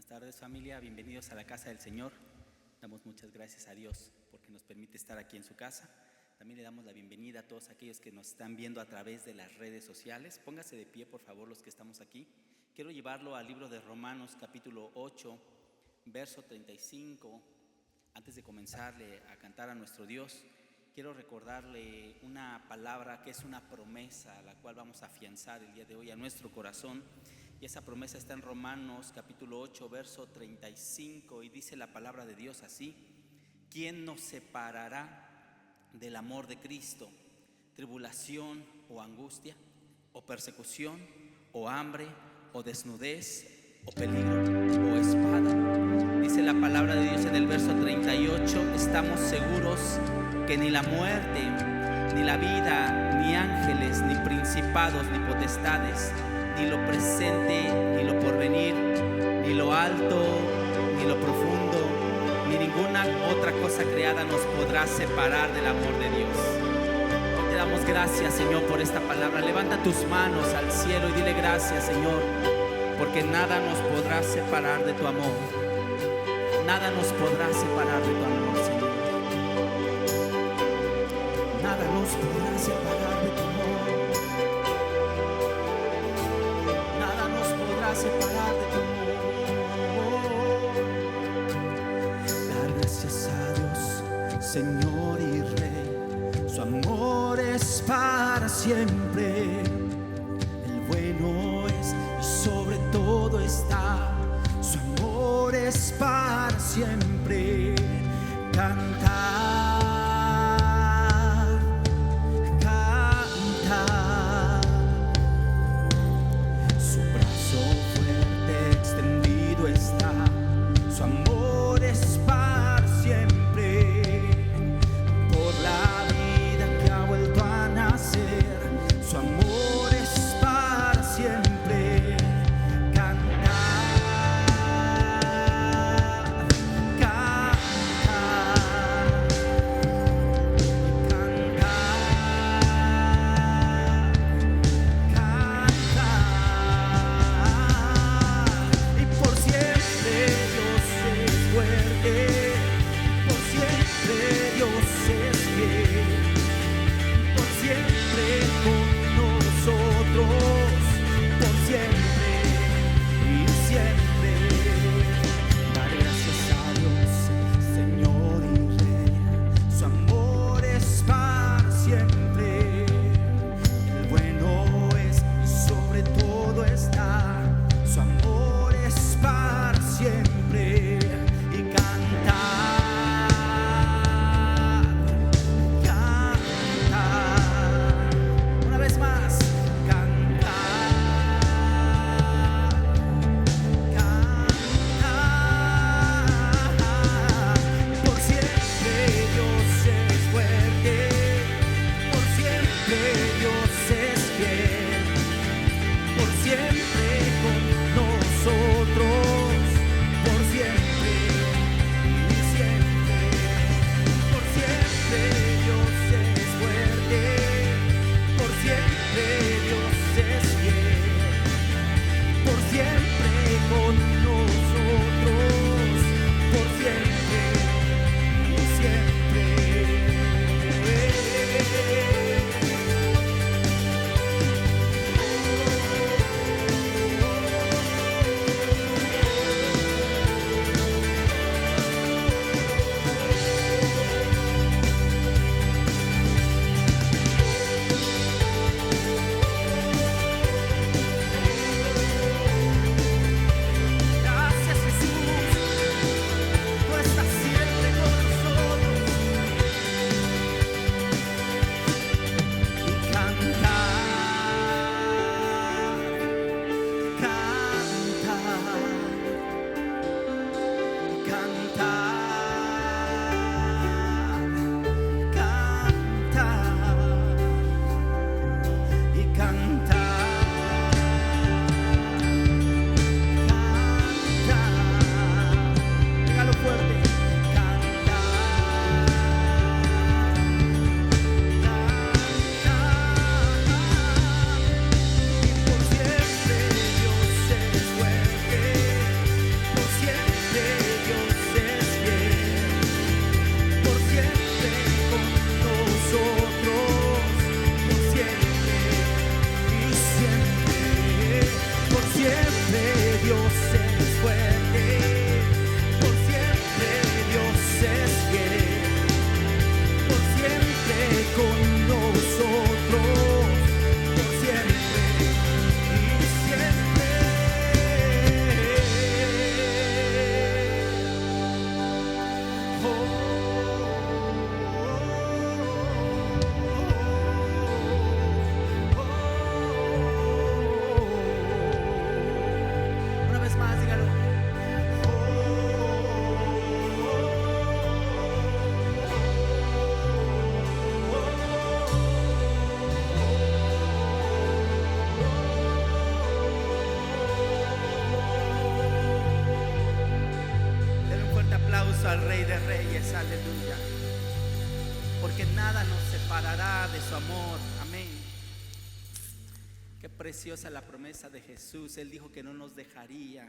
Buenas tardes, familia, bienvenidos a la casa del Señor. Damos muchas gracias a Dios porque nos permite estar aquí en su casa. También le damos la bienvenida a todos aquellos que nos están viendo a través de las redes sociales. Póngase de pie, por favor, los que estamos aquí. Quiero llevarlo al libro de Romanos, capítulo 8, verso 35. Antes de comenzarle a cantar a nuestro Dios, quiero recordarle una palabra que es una promesa, a la cual vamos a afianzar el día de hoy a nuestro corazón. Y esa promesa está en Romanos capítulo 8, verso 35, y dice la palabra de Dios así: ¿quién nos separará del amor de Cristo? ¿Tribulación o angustia, o persecución, o hambre, o desnudez, o peligro, o espada? Dice la palabra de Dios en el verso 38, estamos seguros que ni la muerte, ni la vida, ni ángeles, ni principados, ni potestades, ni lo presente, ni lo porvenir, ni lo alto, ni lo profundo, ni ninguna otra cosa creada nos podrá separar del amor de Dios. Te damos gracias, Señor, por esta palabra. Levanta tus manos al cielo y dile gracias, Señor, porque nada nos podrá separar de tu amor. Nada nos podrá separar de tu amor, Señor. Nada nos podrá separar de tu amor. Nada nos podrá separar de tu amor. Dar gracias a Dios, Señor y Rey. Su amor es para siempre. El bueno es y sobre todo está. Su amor es para siempre. Cantar, cantar. Su brazo fuerte extendido está. Su amor es para siempre. Por la vida que ha vuelto a nacer, su amor es para siempre. al Rey de Reyes, aleluya. porque nada nos separará de su amor. Amén. Qué preciosa la promesa de Jesús. Él dijo que no nos dejaría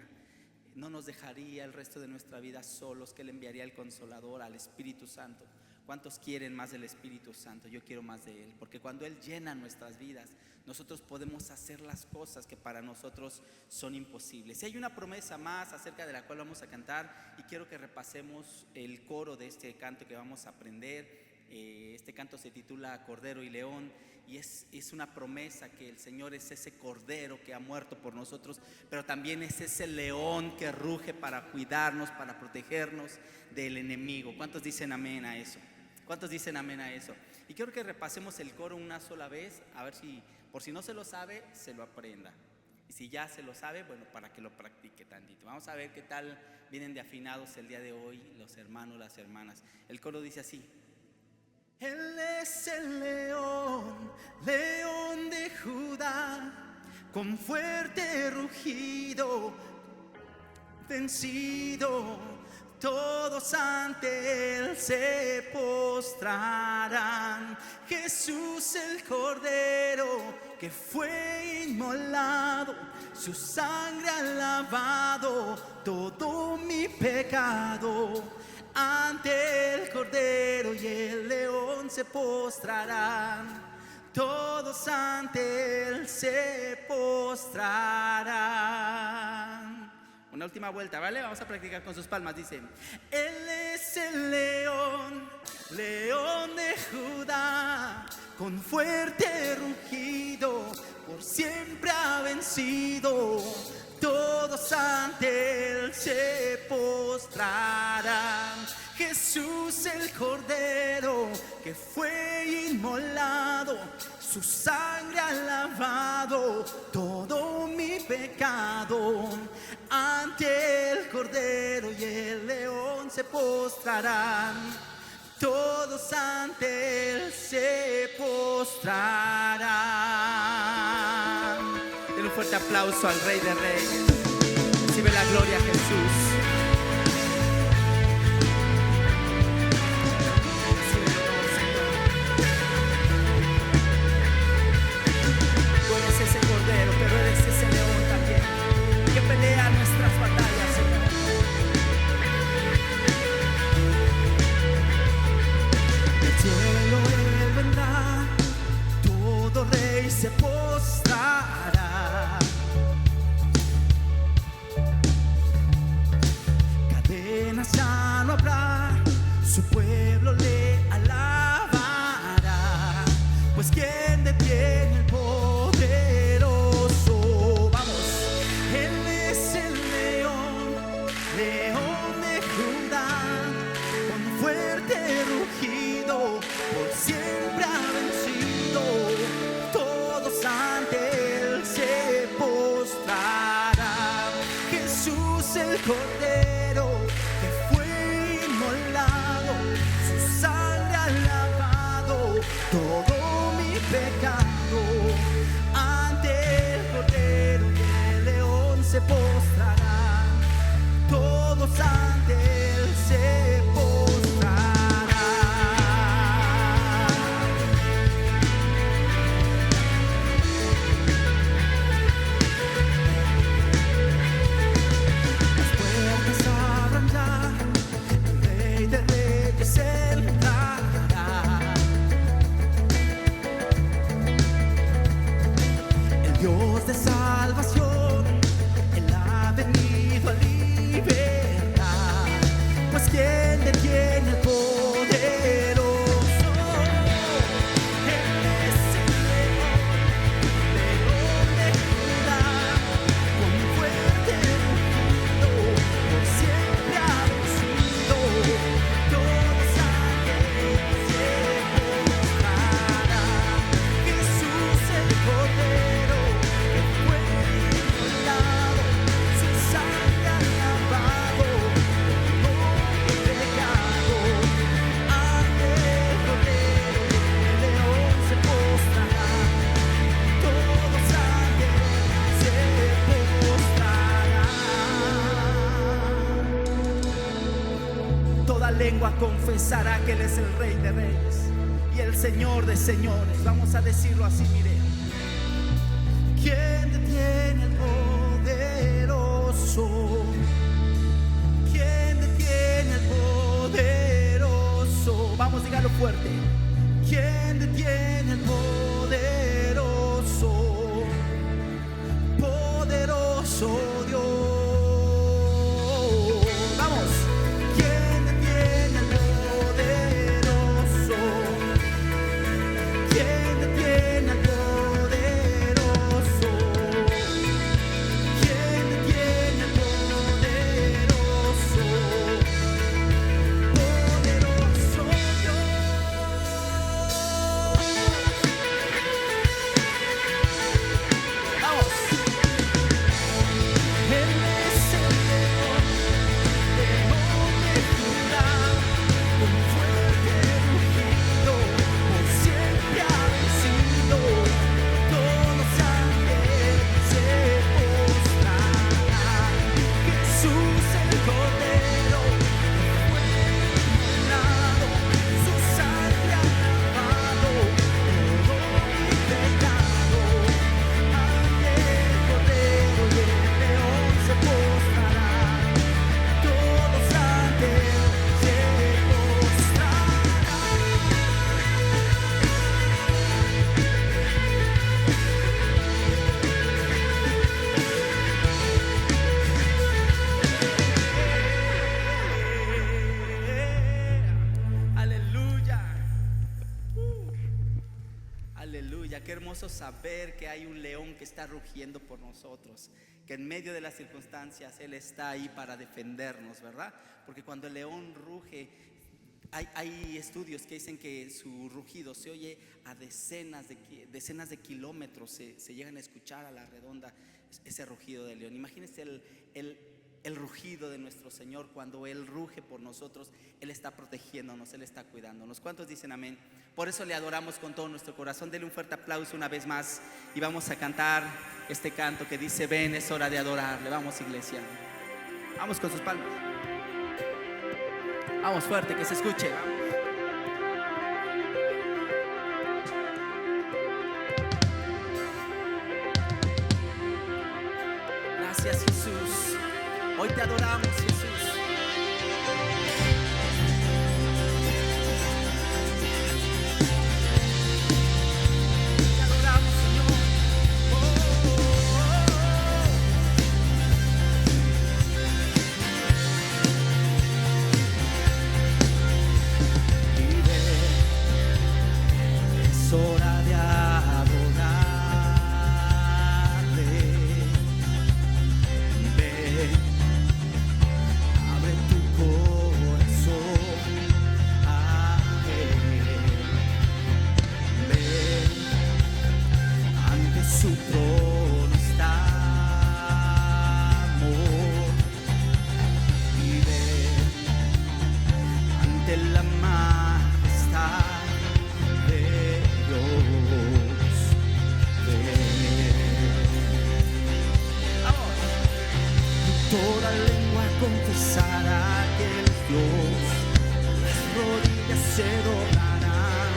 el resto de nuestra vida solos, que Él enviaría el Consolador, al Espíritu Santo. ¿Cuántos quieren más del Espíritu Santo? Yo quiero más de Él, porque cuando Él llena nuestras vidas, nosotros podemos hacer las cosas que para nosotros son imposibles. Y hay una promesa más acerca de la cual vamos a cantar, y quiero que repasemos el coro de este canto que vamos a aprender. Este canto se titula Cordero y León, y es una promesa que el Señor es ese cordero que ha muerto por nosotros, pero también es ese león que ruge para cuidarnos, para protegernos del enemigo. ¿Cuántos dicen amén a eso? ¿Cuántos dicen amén a eso? Y quiero que repasemos el coro una sola vez, a ver si, por si no se lo sabe, se lo aprenda. Y si ya se lo sabe, bueno, para que lo practique tantito. Vamos a ver qué tal vienen de afinados el día de hoy los hermanos, las hermanas. El coro dice así: Él es el león, león de Judá, con fuerte rugido, vencido. Todos ante Él se postrarán. Jesús el Cordero que fue inmolado, su sangre ha lavado todo mi pecado. Ante el Cordero y el León se postrarán. Todos ante Él se postrarán. Una última vuelta, ¿vale? Vamos a practicar con sus palmas. Dice: Él es el león, león de Judá, con fuerte rugido, por siempre ha vencido. Todos ante Él se postrarán. Jesús el Cordero que fue inmolado, su sangre ha lavado todo mi pecado. Ante el Cordero y el León se postrarán. Todos ante Él se postrarán. Den un fuerte aplauso al Rey de Reyes. Recibe la gloria, Jesús. Pero eres ese león también que pelea nuestras batallas, Señor. Del cielo Él vendrá, todo rey se postrará. Cadenas ya no habrá, su pueblo le alabará, pues quien detiene el poder. Siempre ha vencido, todos ante Él se postrarán. Jesús el Cordero que fue inmolado, su sangre ha lavado todo mi pecado. Ante el Cordero y el León se postrarán. Todos ante Él se de salvación, Él ha venido a libertar, pues quien detiene el poderoso. Él es el león de Judá, con fuerte rugido, por siempre ha vencido. Todos ante Él se postrarán. Jesús el Cordero lengua confesará que Él es el Rey de Reyes. y el Señor de señores. Vamos a decirlo así, mire. ¿Quién detiene al poderoso? ¿Quién detiene al poderoso? Vamos, dígalo fuerte. ¿Quién detiene al poderoso? Poderoso Dios. Vamos. ¿Quién detiene al poderoso? ¿Quién detiene al poderoso? ¿Quién detiene al poderoso? Poderoso Dios. Vamos. Él es el león de Judá, con fuerte rugido, por siempre ha vencido. Todos los ángeles se postrarán. Jesús el Cordero fue inmolado, su sangre ha lavado todo mi pecado. Ante el Cordero y el león se postrarán. Todos ante él se postrarán. Aleluya. Aleluya, qué hermoso saber que hay un león que está rugiendo por nosotros, que en medio de las circunstancias Él está ahí para defendernos, ¿verdad? Porque cuando el león ruge, hay estudios que dicen que su rugido se oye a decenas de kilómetros, se llegan a escuchar a la redonda ese rugido del león. Imagínense el rugido de nuestro Señor. Cuando Él ruge por nosotros, Él está protegiéndonos, Él está cuidándonos. ¿Cuántos dicen amén? Por eso le adoramos con todo nuestro corazón. Denle un fuerte aplauso una vez más y vamos a cantar este canto que dice: ven, es hora de adorarle. Vamos, iglesia, vamos con sus palmas. Vamos fuerte, que se escuche. Gracias, Jesús. Hoy te adoramos, Jesús. Te adoramos, Señor. Oh, oh, oh. Y ven, es hora de adorarle. Ven, abre tu corazón a Él. Ven, ante su trono está amor. Y ven, ante la majestad de Dios. Ven. Vamos. Toda lengua confesará que Él es Dios, las rodillas se doblarán,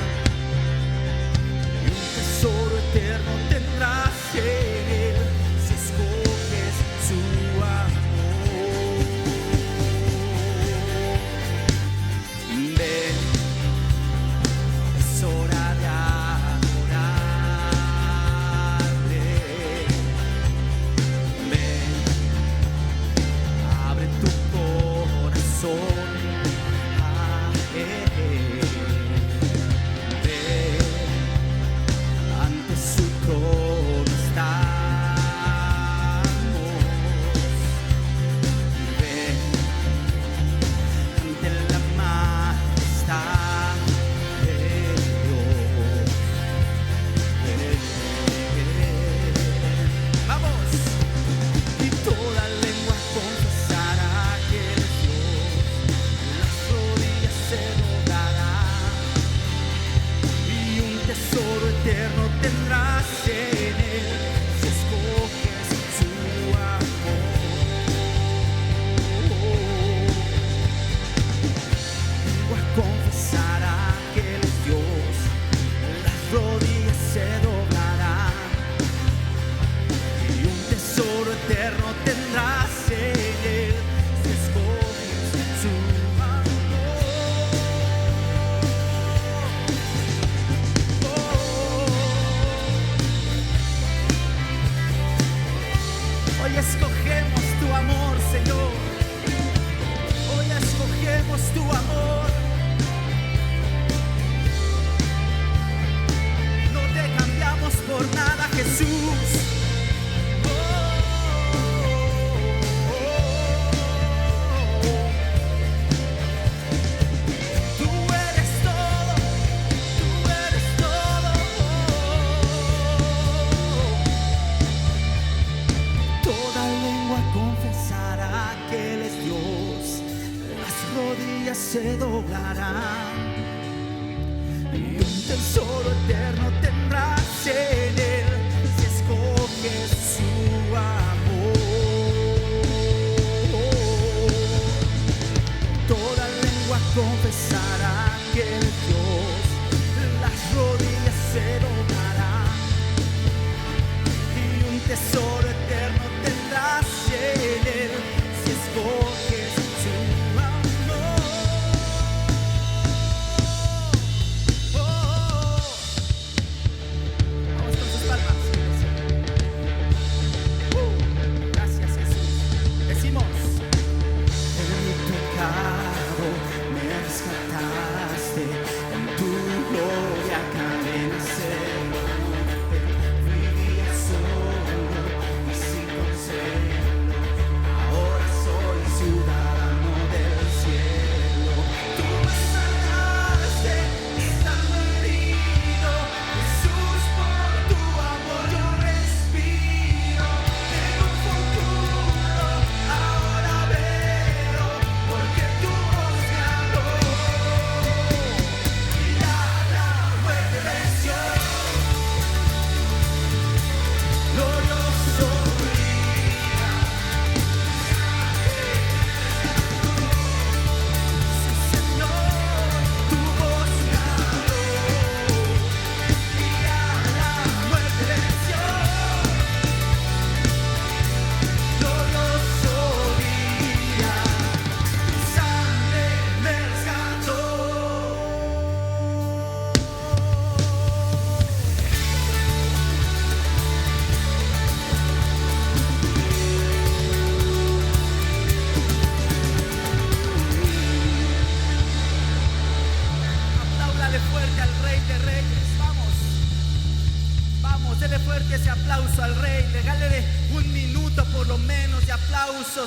y un tesoro eterno tendrás en Él si escoges su amor. Ven, es hora de adorarle. Ven, abre tu corazón a Él. Ven, ante su trono está escogemos tu amor, Señor. Hoy escogemos tu amor. No te cambiamos por nada, Jesús. Se doblarán y un tesoro eterno tendrás en él si escoges su amor. Toda lengua confesará que Él es Dios, las rodillas se doblarán y un tesoro eterno tendrás en él si escoges su amor.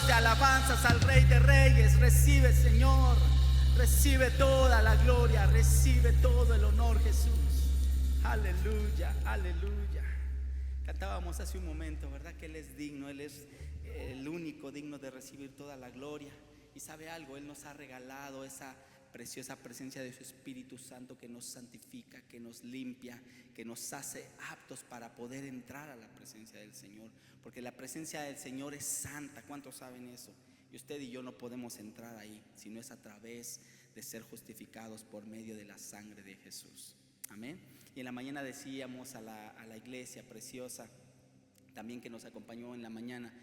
De alabanzas al Rey de Reyes. Recibe, Señor, recibe toda la gloria, recibe todo el honor, Jesús. Aleluya, aleluya. Cantábamos hace un momento, ¿verdad? Que Él es digno, Él es el único digno de recibir toda la gloria. Y sabe algo, Él nos ha regalado esa preciosa presencia de su Espíritu Santo que nos santifica, que nos limpia, que nos hace aptos para poder entrar a la presencia del Señor, porque la presencia del Señor es santa. ¿Cuántos saben eso? Y usted y yo no podemos entrar ahí si no es a través de ser justificados por medio de la sangre de Jesús. Amén. Y en la mañana decíamos a la iglesia preciosa también que nos acompañó en la mañana,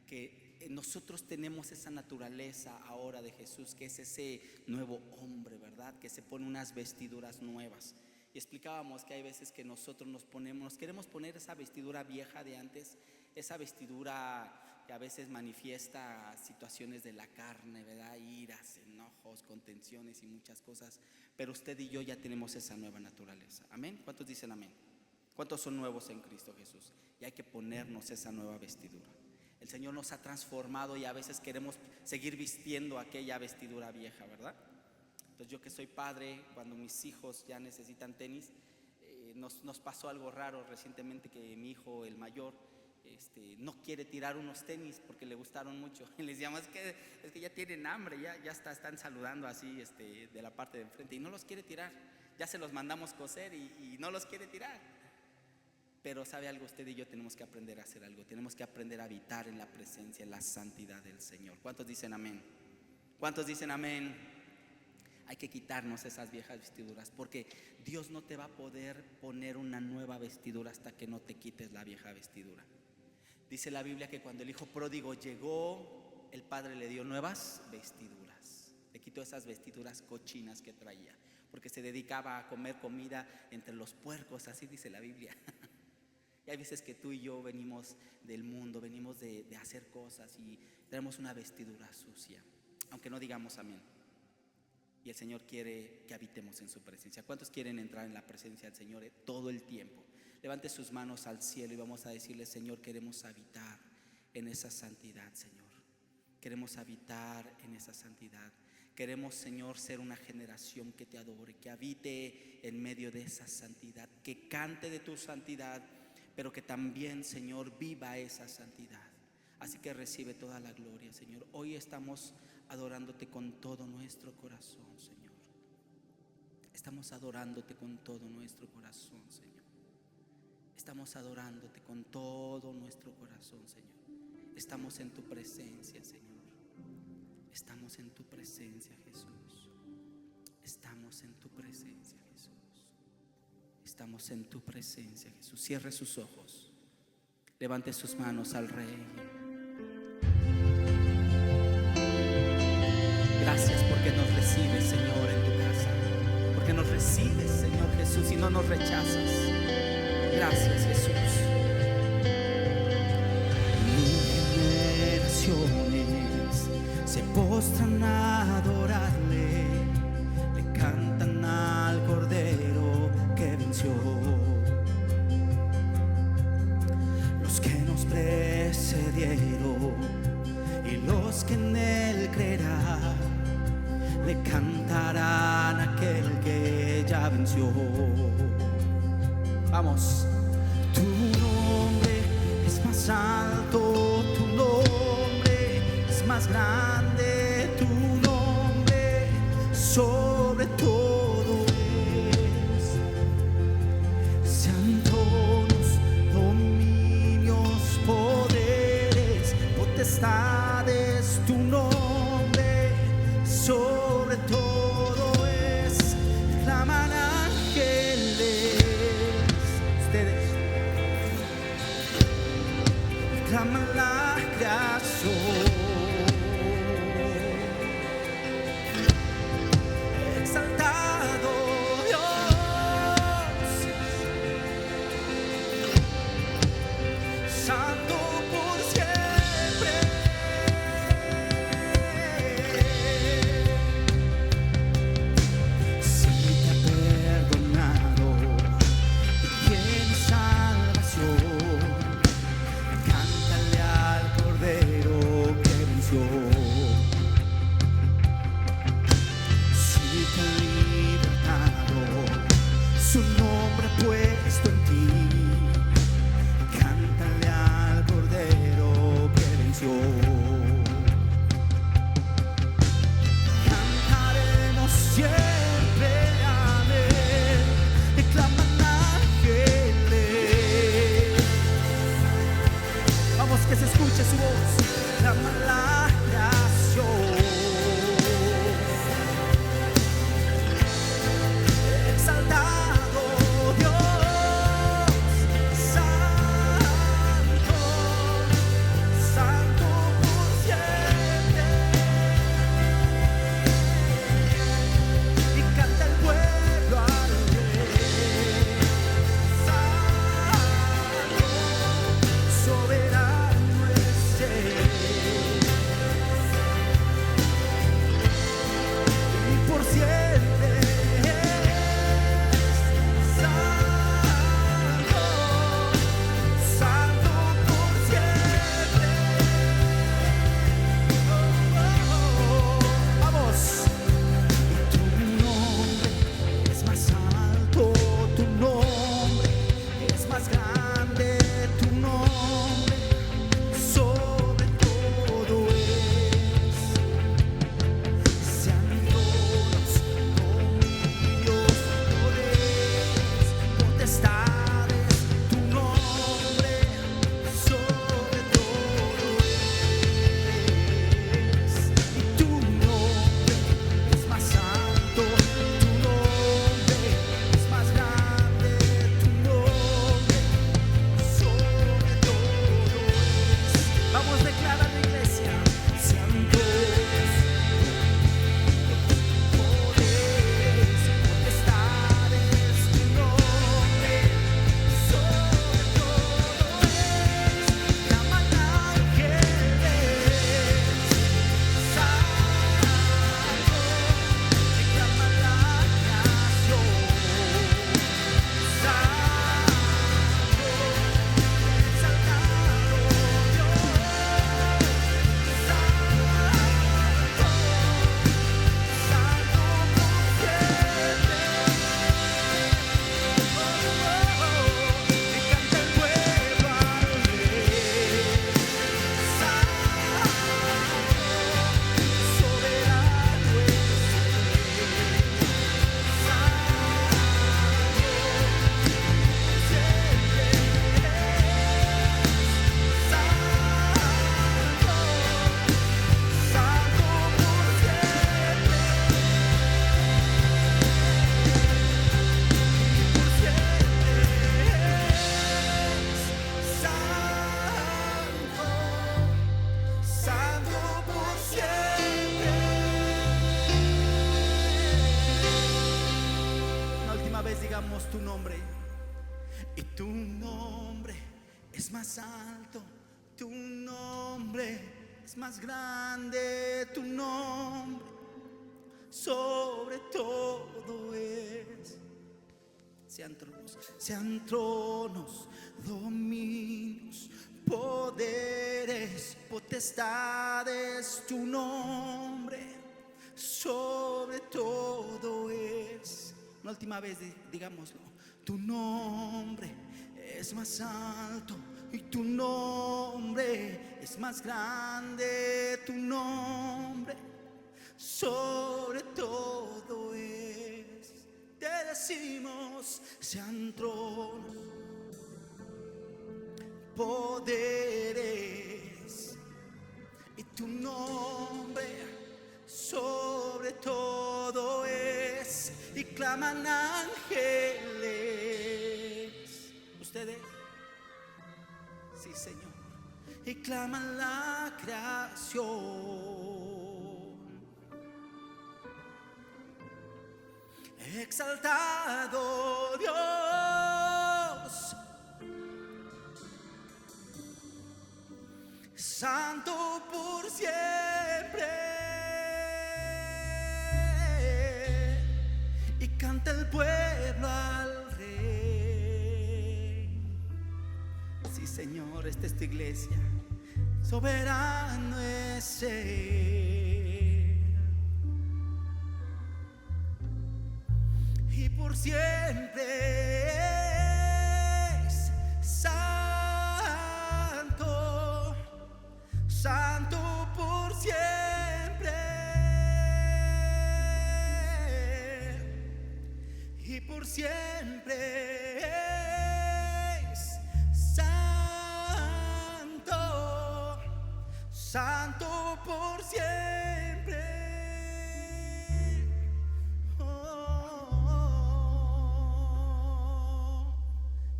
que nosotros tenemos esa naturaleza ahora de Jesús, que es ese nuevo hombre, ¿verdad? Que se pone unas vestiduras nuevas. Y explicábamos que hay veces que nosotros nos queremos poner esa vestidura vieja de antes, esa vestidura que a veces manifiesta situaciones de la carne, ¿verdad? Iras, enojos, contenciones y muchas cosas. Pero usted y yo ya tenemos esa nueva naturaleza. ¿Amén? ¿Cuántos dicen amén? ¿Cuántos son nuevos en Cristo Jesús? Y hay que ponernos esa nueva vestidura. El Señor nos ha transformado y a veces queremos seguir vistiendo aquella vestidura vieja, ¿verdad? Entonces yo que soy padre, cuando mis hijos ya necesitan tenis, nos pasó algo raro recientemente, que mi hijo, el mayor, no quiere tirar unos tenis porque le gustaron mucho. Y les decíamos, es que ya tienen hambre, ya están saludando así de la parte de enfrente y no los quiere tirar. Ya se los mandamos coser y no los quiere tirar. Pero sabe algo, usted y yo tenemos que aprender a hacer algo. Tenemos que aprender a habitar en la presencia, en la santidad del Señor. ¿Cuántos dicen amén? ¿Cuántos dicen amén? Hay que quitarnos esas viejas vestiduras, porque Dios no te va a poder poner una nueva vestidura hasta que no te quites la vieja vestidura. Dice la Biblia que cuando el hijo pródigo llegó, el padre le dio nuevas vestiduras. Le quitó esas vestiduras cochinas que traía, porque se dedicaba a comer comida entre los puercos, así dice la Biblia. Y hay veces que tú y yo venimos del mundo, venimos de hacer cosas y tenemos una vestidura sucia, aunque no digamos amén. Y el Señor quiere que habitemos en su presencia. ¿Cuántos quieren entrar en la presencia del Señor todo el tiempo? Levante sus manos al cielo y vamos a decirle: Señor, queremos habitar en esa santidad, Señor. Queremos habitar en esa santidad. Queremos, Señor, ser una generación que te adore, que habite en medio de esa santidad, que cante de tu santidad, pero que también, Señor, viva esa santidad. Así que recibe toda la gloria, Señor. Hoy estamos adorándote con todo nuestro corazón, Señor. Estamos adorándote con todo nuestro corazón, Señor. Estamos adorándote con todo nuestro corazón, Señor. Estamos en tu presencia, Señor. Estamos en tu presencia, Jesús. Estamos en tu presencia, Jesús. Estamos en tu presencia, Jesús. Cierre sus ojos. Levante sus manos al Rey. Gracias porque nos recibes, Señor, en tu casa. Porque nos recibes, Señor Jesús, y no nos rechazas. Gracias, Jesús. Generaciones se postran a adorarle, le cantan al Cordero que venció. Los que nos precedieron y los que en él creerán, le cantarán a aquel que ya venció. Vamos. Tu nombre es más alto, tu nombre es más grande, tu nombre sobre todo es. Sean tronos, dominios, poderes, potestades, tu nombre sobre todo es. Claman ángeles, ustedes claman la creación. Exaltado Dios, santo por siempre. Si te ha perdonado y tienes salvación, cántale al Cordero que venció. Si te ha libertado, su nombre puesto en ti, cántale al Cordero que venció. Cantaremos siempre amén, y claman ángeles. Vamos, que se escuche su voz. Claman la creación. exaltamos tu nombre, y tu nombre es más alto, tu nombre es más grande, tu nombre sobre todo es. Sean tronos, dominios, poderes, potestades, tu nombre sobre todo es. Una última vez digámoslo. Tu nombre es más alto y tu nombre es más grande, tu nombre sobre todo es. Te decimos, sean tronos, poderes, y tu nombre sobre todo es. Y claman ángeles. ¿Ustedes? Sí, Señor. Y claman la creación. Exaltado Dios, santo por siempre. Y canta el pueblo al Rey. Sí, Señor, esta es tu iglesia. Soberano es Él. Y por siempre es santo, santo por siempre. Y por siempre es santo, santo por siempre.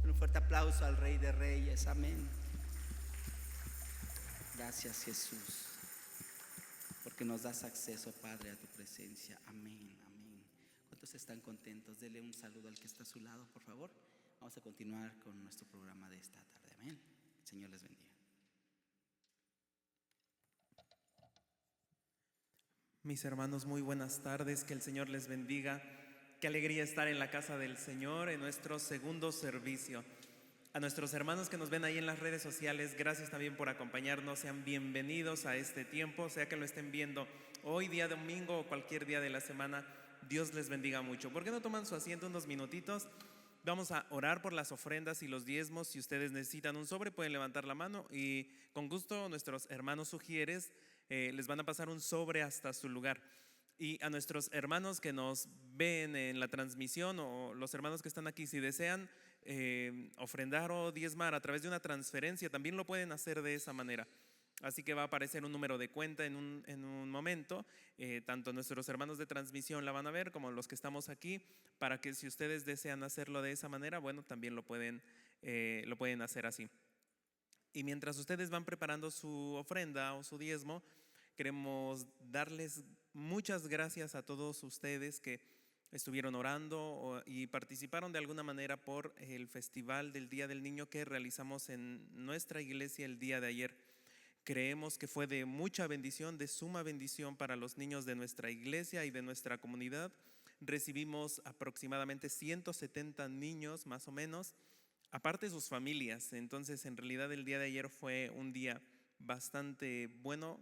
Un fuerte aplauso al Rey de Reyes, amén. Gracias, Jesús, porque nos das acceso, Padre, a tu presencia, amén, amén. ¿Cuántos están contentos? Dele un saludo al que está a su lado, por favor. Vamos a continuar con nuestro programa de esta tarde, amén. El Señor les bendiga. Mis hermanos, muy buenas tardes, que el Señor les bendiga. Qué alegría estar en la casa del Señor en nuestro segundo servicio. A nuestros hermanos que nos ven ahí en las redes sociales, gracias también por acompañarnos. Sean bienvenidos a este tiempo, sea que lo estén viendo hoy, día domingo o cualquier día de la semana. Dios les bendiga mucho. ¿Por qué no toman su asiento unos minutitos? Vamos a orar por las ofrendas y los diezmos. Si ustedes necesitan un sobre, pueden levantar la mano y con gusto nuestros hermanos sugieres les van a pasar un sobre hasta su lugar. Y a nuestros hermanos que nos ven en la transmisión o los hermanos que están aquí, si desean ofrendar o diezmar a través de una transferencia, también lo pueden hacer de esa manera. Así que va a aparecer un número de cuenta en un momento. Tanto nuestros hermanos de transmisión la van a ver como los que estamos aquí, para que si ustedes desean hacerlo de esa manera, bueno, también lo pueden hacer así. Y mientras ustedes van preparando su ofrenda o su diezmo, queremos darles muchas gracias a todos ustedes que estuvieron orando y participaron de alguna manera por el Festival del Día del Niño que realizamos en nuestra iglesia el día de ayer. Creemos que fue de mucha bendición, de suma bendición para los niños de nuestra iglesia y de nuestra comunidad. Recibimos aproximadamente 170 niños más o menos, aparte de sus familias. Entonces, en realidad el día de ayer fue un día bastante bueno,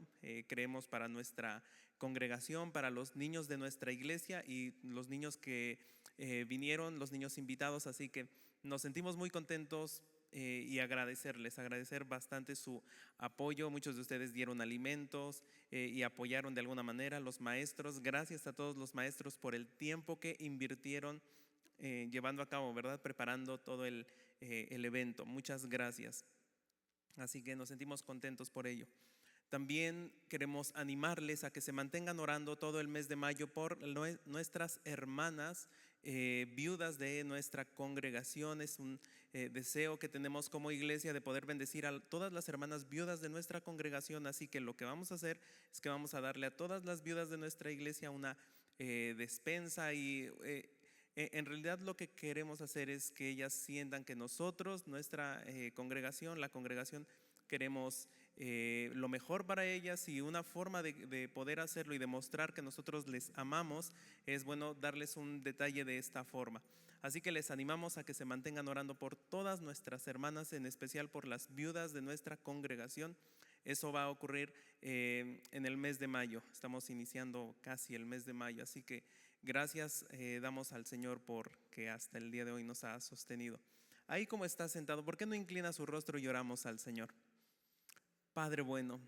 creemos, para nuestra congregación, para los niños de nuestra iglesia y los niños que vinieron, los niños invitados. Así que nos sentimos muy contentos y agradecer bastante su apoyo. Muchos de ustedes dieron alimentos y apoyaron de alguna manera. Los maestros, gracias a todos los maestros por el tiempo que invirtieron llevando a cabo, ¿verdad? Preparando todo el evento. Muchas gracias. Así que nos sentimos contentos por ello. También queremos animarles a que se mantengan orando todo el mes de mayo por nuestras hermanas viudas de nuestra congregación. Es un deseo que tenemos como iglesia de poder bendecir a todas las hermanas viudas de nuestra congregación. Así que lo que vamos a hacer es que vamos a darle a todas las viudas de nuestra iglesia una despensa y En realidad lo que queremos hacer es que ellas sientan que nosotros, nuestra congregación, la congregación, queremos lo mejor para ellas, y una forma de poder hacerlo y demostrar que nosotros les amamos es, bueno, darles un detalle de esta forma. Así que les animamos a que se mantengan orando por todas nuestras hermanas, en especial por las viudas de nuestra congregación. Eso va a ocurrir en el mes de mayo. Estamos iniciando casi el mes de mayo, así que gracias damos al Señor porque hasta el día de hoy nos ha sostenido. Ahí como está sentado, ¿por qué no inclina su rostro y oramos al Señor? Padre bueno,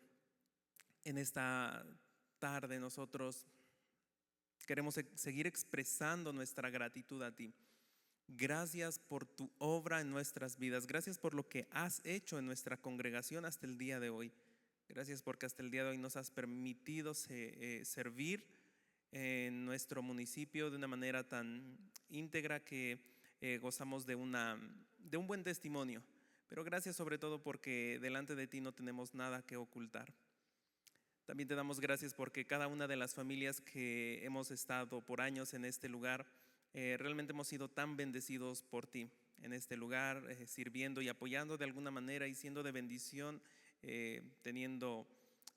en esta tarde nosotros queremos seguir expresando nuestra gratitud a ti. Gracias por tu obra en nuestras vidas. Gracias por lo que has hecho en nuestra congregación hasta el día de hoy. Gracias porque hasta el día de hoy nos has permitido servir en nuestro municipio de una manera tan íntegra que gozamos de un buen testimonio. Pero gracias sobre todo porque delante de ti no tenemos nada que ocultar. También te damos gracias porque cada una de las familias que hemos estado por años en este lugar, realmente hemos sido tan bendecidos por ti en este lugar, sirviendo y apoyando de alguna manera y siendo de bendición, teniendo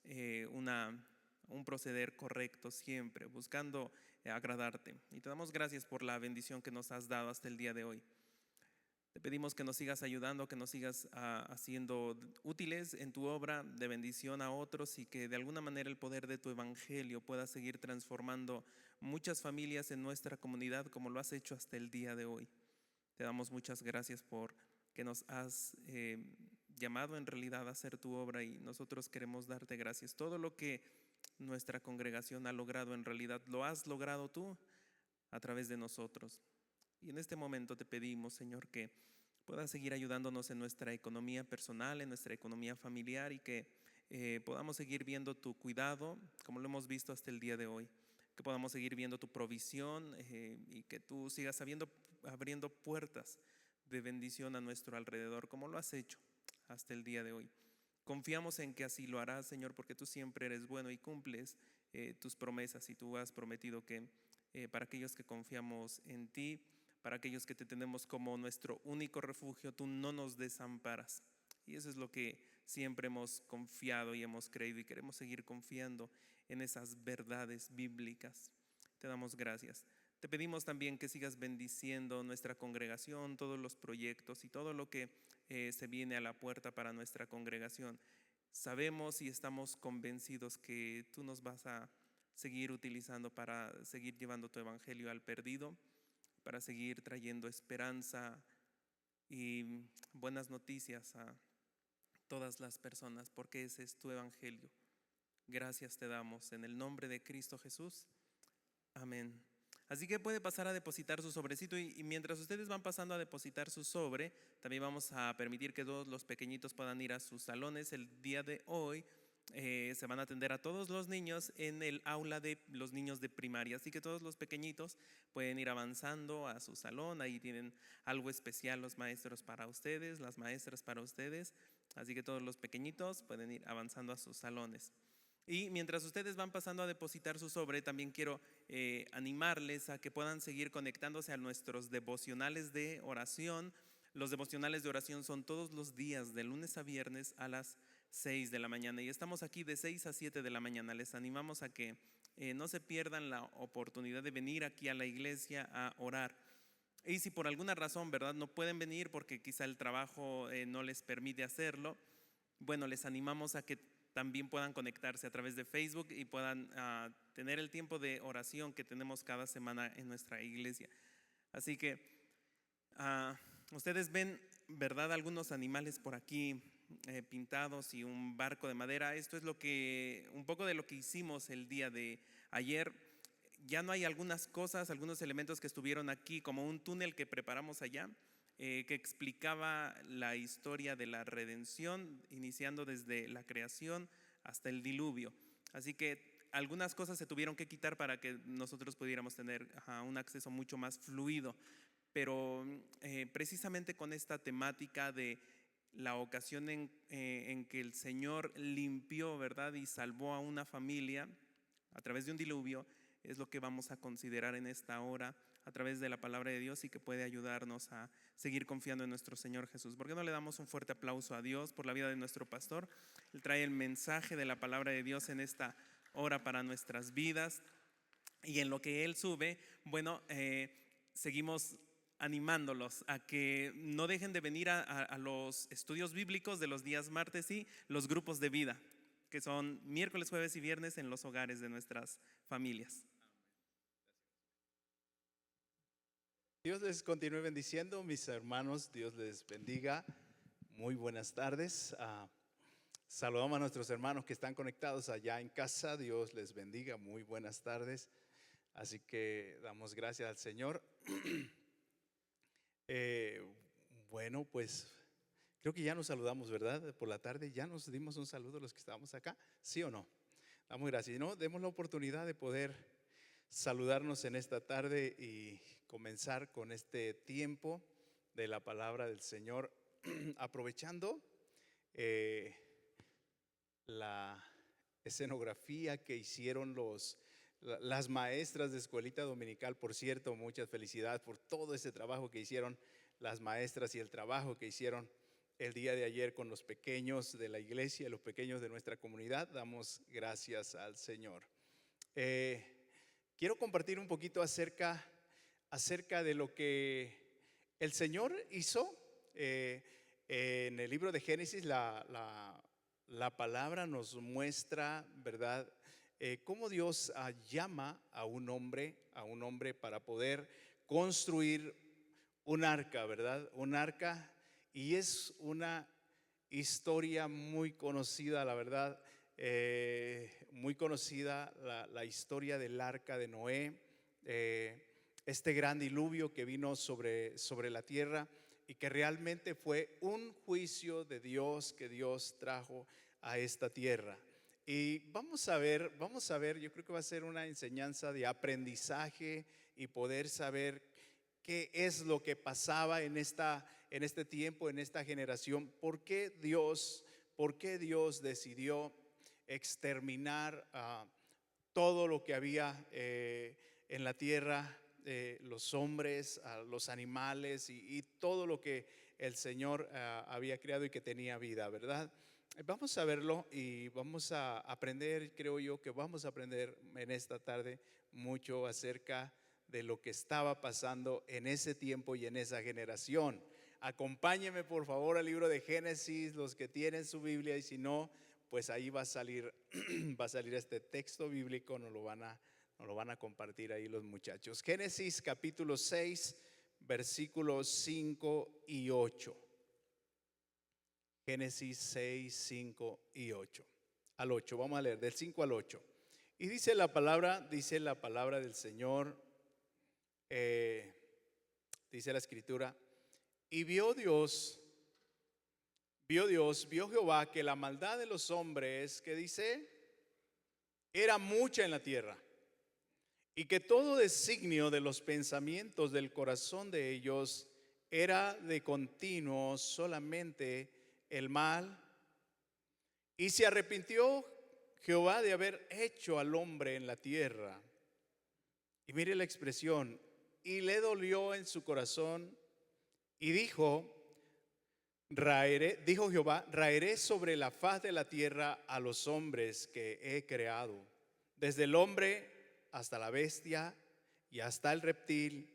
un proceder correcto siempre, buscando agradarte. Y te damos gracias por la bendición que nos has dado hasta el día de hoy. Te pedimos que nos sigas ayudando, que nos sigas haciendo útiles en tu obra de bendición a otros, y que de alguna manera el poder de tu evangelio pueda seguir transformando muchas familias en nuestra comunidad como lo has hecho hasta el día de hoy. Te damos muchas gracias por que nos has llamado en realidad a hacer tu obra, y nosotros queremos darte gracias. Todo lo que nuestra congregación ha logrado, en realidad lo has logrado tú a través de nosotros. Y en este momento te pedimos, Señor, que puedas seguir ayudándonos en nuestra economía personal, en nuestra economía familiar, y que podamos seguir viendo tu cuidado como lo hemos visto hasta el día de hoy. Que podamos seguir viendo tu provisión y que tú sigas abriendo puertas de bendición a nuestro alrededor como lo has hecho hasta el día de hoy. Confiamos en que así lo harás, Señor, porque tú siempre eres bueno y cumples tus promesas, y tú has prometido que para aquellos que confiamos en ti, para aquellos que te tenemos como nuestro único refugio, tú no nos desamparas. Y eso es lo que siempre hemos confiado y hemos creído, y queremos seguir confiando en esas verdades bíblicas. Te damos gracias. Te pedimos también que sigas bendiciendo nuestra congregación, todos los proyectos y todo lo que se viene a la puerta para nuestra congregación. Sabemos y estamos convencidos que tú nos vas a seguir utilizando para seguir llevando tu evangelio al perdido, para seguir trayendo esperanza y buenas noticias a todas las personas, porque ese es tu evangelio. Gracias te damos en el nombre de Cristo Jesús. Amén. Así que puede pasar a depositar su sobrecito, y mientras ustedes van pasando a depositar su sobre, también vamos a permitir que todos los pequeñitos puedan ir a sus salones. El día de hoy se van a atender a todos los niños en el aula de los niños de primaria, así que todos los pequeñitos pueden ir avanzando a su salón. Ahí tienen algo especial los maestros para ustedes, las maestras para ustedes, así que todos los pequeñitos pueden ir avanzando a sus salones. Y mientras ustedes van pasando a depositar su sobre, también quiero animarles a que puedan seguir conectándose a nuestros devocionales de oración. Los devocionales de oración son todos los días, de lunes a viernes a las 6 de la mañana, y estamos aquí de 6 a 7 de la mañana. Les animamos a que no se pierdan la oportunidad de venir aquí a la iglesia a orar. Y si por alguna razón, ¿verdad?, no pueden venir porque quizá el trabajo no les permite hacerlo, bueno, les animamos a que también puedan conectarse a través de Facebook y puedan tener el tiempo de oración que tenemos cada semana en nuestra iglesia. Así que ustedes ven, ¿verdad?, algunos animales por aquí pintados y un barco de madera. Esto es un poco de lo que hicimos el día de ayer. Ya no hay algunas cosas, algunos elementos que estuvieron aquí, como un túnel que preparamos allá, que explicaba la historia de la redención, iniciando desde la creación hasta el diluvio. Así que algunas cosas se tuvieron que quitar para que nosotros pudiéramos tener un acceso mucho más fluido. Pero precisamente con esta temática de la ocasión en que el Señor limpió, ¿verdad?, y salvó a una familia a través de un diluvio, es lo que vamos a considerar en esta hora a través de la palabra de Dios y que puede ayudarnos a seguir confiando en nuestro Señor Jesús. ¿Por qué no le damos un fuerte aplauso a Dios por la vida de nuestro pastor? Él trae el mensaje de la palabra de Dios en esta hora para nuestras vidas, y en lo que él sube, bueno, seguimos animándolos a que no dejen de venir a los estudios bíblicos de los días martes y los grupos de vida, que son miércoles, jueves y viernes en los hogares de nuestras familias. Dios les continúe bendiciendo, mis hermanos. Dios les bendiga. Muy buenas tardes. Saludamos a nuestros hermanos que están conectados allá en casa. Dios les bendiga. Muy buenas tardes. Así que damos gracias al Señor. Bueno, pues creo que ya nos saludamos, ¿verdad? Por la tarde ya nos dimos un saludo a los que estábamos acá, ¿sí o no? Damos gracias. ¿No? Demos la oportunidad de poder saludarnos en esta tarde y comenzar con este tiempo de la palabra del Señor, aprovechando la escenografía que hicieron las maestras de escuelita dominical. Por cierto, muchas felicidades por todo ese trabajo que hicieron las maestras y el trabajo que hicieron el día de ayer con los pequeños de la iglesia, los pequeños de nuestra comunidad. Damos gracias al Señor. Quiero compartir un poquito acerca de lo que el Señor hizo en el libro de Génesis. La palabra nos muestra, ¿verdad?, cómo Dios llama a un hombre para poder construir un arca, ¿verdad? Un arca, y es una historia muy conocida, la verdad, muy conocida, la historia del arca de Noé, este gran diluvio que vino sobre la tierra y que realmente fue un juicio de Dios que Dios trajo a esta tierra. Y vamos a ver, yo creo que va a ser una enseñanza de aprendizaje y poder saber qué es lo que pasaba en este tiempo, en esta generación. ¿Por qué Dios decidió exterminar todo lo que había en la tierra, los hombres, los animales y todo lo que el Señor había creado y que tenía vida, ¿verdad? Vamos a verlo y vamos a aprender. Creo yo que vamos a aprender en esta tarde mucho acerca de lo que estaba pasando en ese tiempo y en esa generación. Acompáñenme por favor al libro de Génesis, los que tienen su Biblia, y si no, pues ahí va a salir este texto bíblico. Nos lo van a compartir ahí los muchachos. Génesis capítulo 6, versículos 5 y 8. Génesis 6, 5 y 8. Al 8, vamos a leer del 5 al 8. Y dice la palabra del Señor, dice la escritura: y vio Jehová que la maldad de los hombres, que dice, era mucha en la tierra, y que todo designio de los pensamientos del corazón de ellos era de continuo solamente el mal. Y se arrepintió Jehová de haber hecho al hombre en la tierra. Y mire la expresión: y le dolió en su corazón, y dijo Jehová: raeré sobre la faz de la tierra a los hombres que he creado, desde el hombre hasta la bestia y hasta el reptil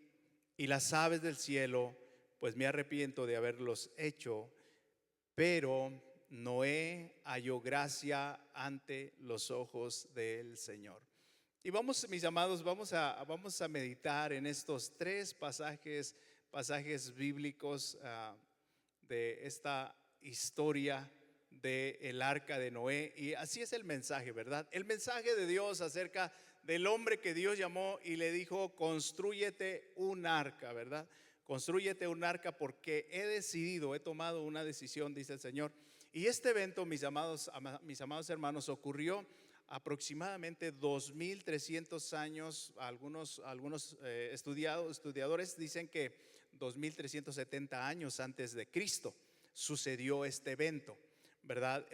y las aves del cielo, pues me arrepiento de haberlos hecho. Pero Noé halló gracia ante los ojos del Señor. Y vamos, mis amados, vamos a meditar en estos tres pasajes bíblicos de esta historia del arca de Noé. Y así es el mensaje, ¿verdad? El mensaje de Dios acerca del hombre que Dios llamó y le dijo: constrúyete un arca, ¿verdad? Constrúyete un arca porque he tomado una decisión, dice el Señor. Y este evento, mis amados hermanos, ocurrió aproximadamente 2300 años. Algunos estudiadores dicen que 2370 años antes de Cristo sucedió este evento, ¿verdad?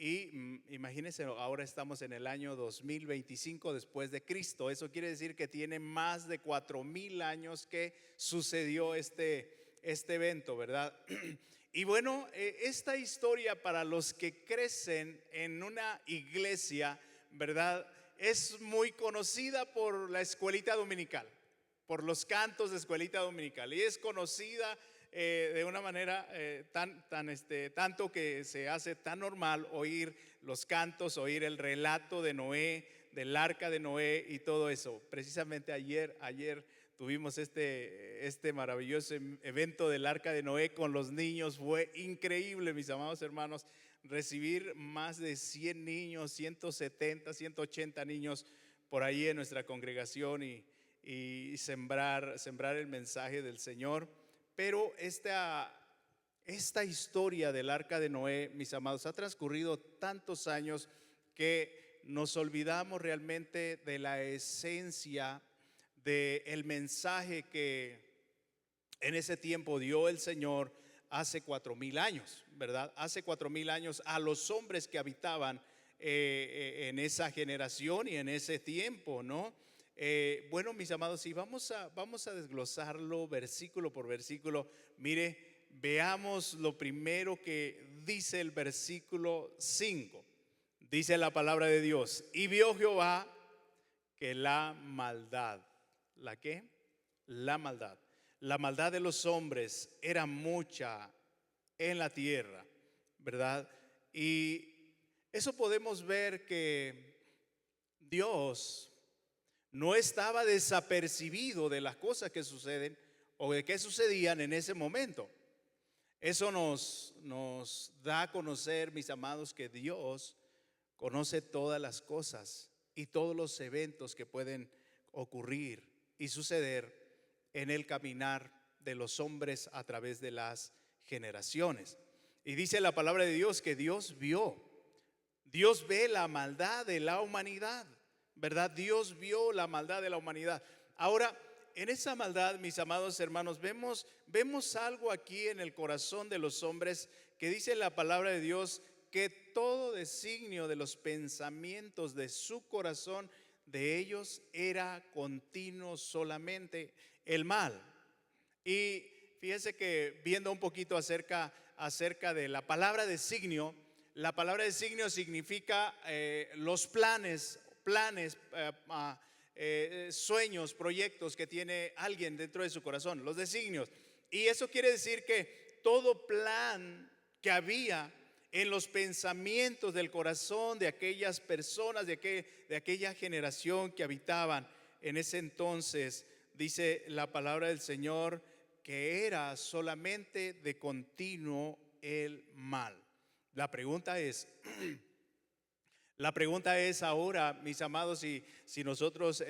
Y imagínense, ahora estamos en el año 2025 después de Cristo. Eso quiere decir que tiene más de 4000 años que sucedió este evento, ¿verdad? Y bueno, esta historia para los que crecen en una iglesia, ¿verdad? Es muy conocida por la escuelita dominical, por los cantos de escuelita dominical. Y es conocida de una manera tanto que se hace tan normal oír los cantos, oír el relato de Noé, del arca de Noé y todo eso. Precisamente ayer tuvimos este maravilloso evento del arca de Noé con los niños. Fue increíble, mis amados hermanos, recibir más de 100 niños, 170, 180 niños por ahí en nuestra congregación y sembrar el mensaje del Señor. Pero esta historia del arca de Noé, mis amados, ha transcurrido tantos años que nos olvidamos realmente de la esencia del mensaje que en ese tiempo dio el Señor hace 4000 años, ¿verdad? Hace 4000 años a los hombres que habitaban en esa generación y en ese tiempo, ¿no? Bueno, mis amados, y vamos a desglosarlo versículo por versículo. Mire, veamos lo primero que dice el versículo 5. Dice la palabra de Dios: y vio Jehová que la maldad, ¿la qué? La maldad de los hombres era mucha en la tierra, ¿verdad? Y eso podemos ver que Dios no estaba desapercibido de las cosas que suceden o de que sucedían en ese momento. Eso nos da a conocer, mis amados, que Dios conoce todas las cosas y todos los eventos que pueden ocurrir y suceder en el caminar de los hombres a través de las generaciones. Y dice la palabra de Dios que Dios ve la maldad de la humanidad, ¿verdad? Dios vio la maldad de la humanidad. Ahora, en esa maldad, mis amados hermanos, vemos algo aquí en el corazón de los hombres que dice la palabra de Dios que todo designio de los pensamientos de su corazón de ellos era continuo solamente el mal. Y fíjese que viendo un poquito acerca de la palabra designio, la palabra designio significa los planes, sueños, proyectos que tiene alguien dentro de su corazón, los designios. Y eso quiere decir que todo plan que había en los pensamientos del corazón de aquellas personas, de aquella generación que habitaban en ese entonces, dice la palabra del Señor, que era solamente de continuo el mal. La pregunta es ahora, mis amados, si nosotros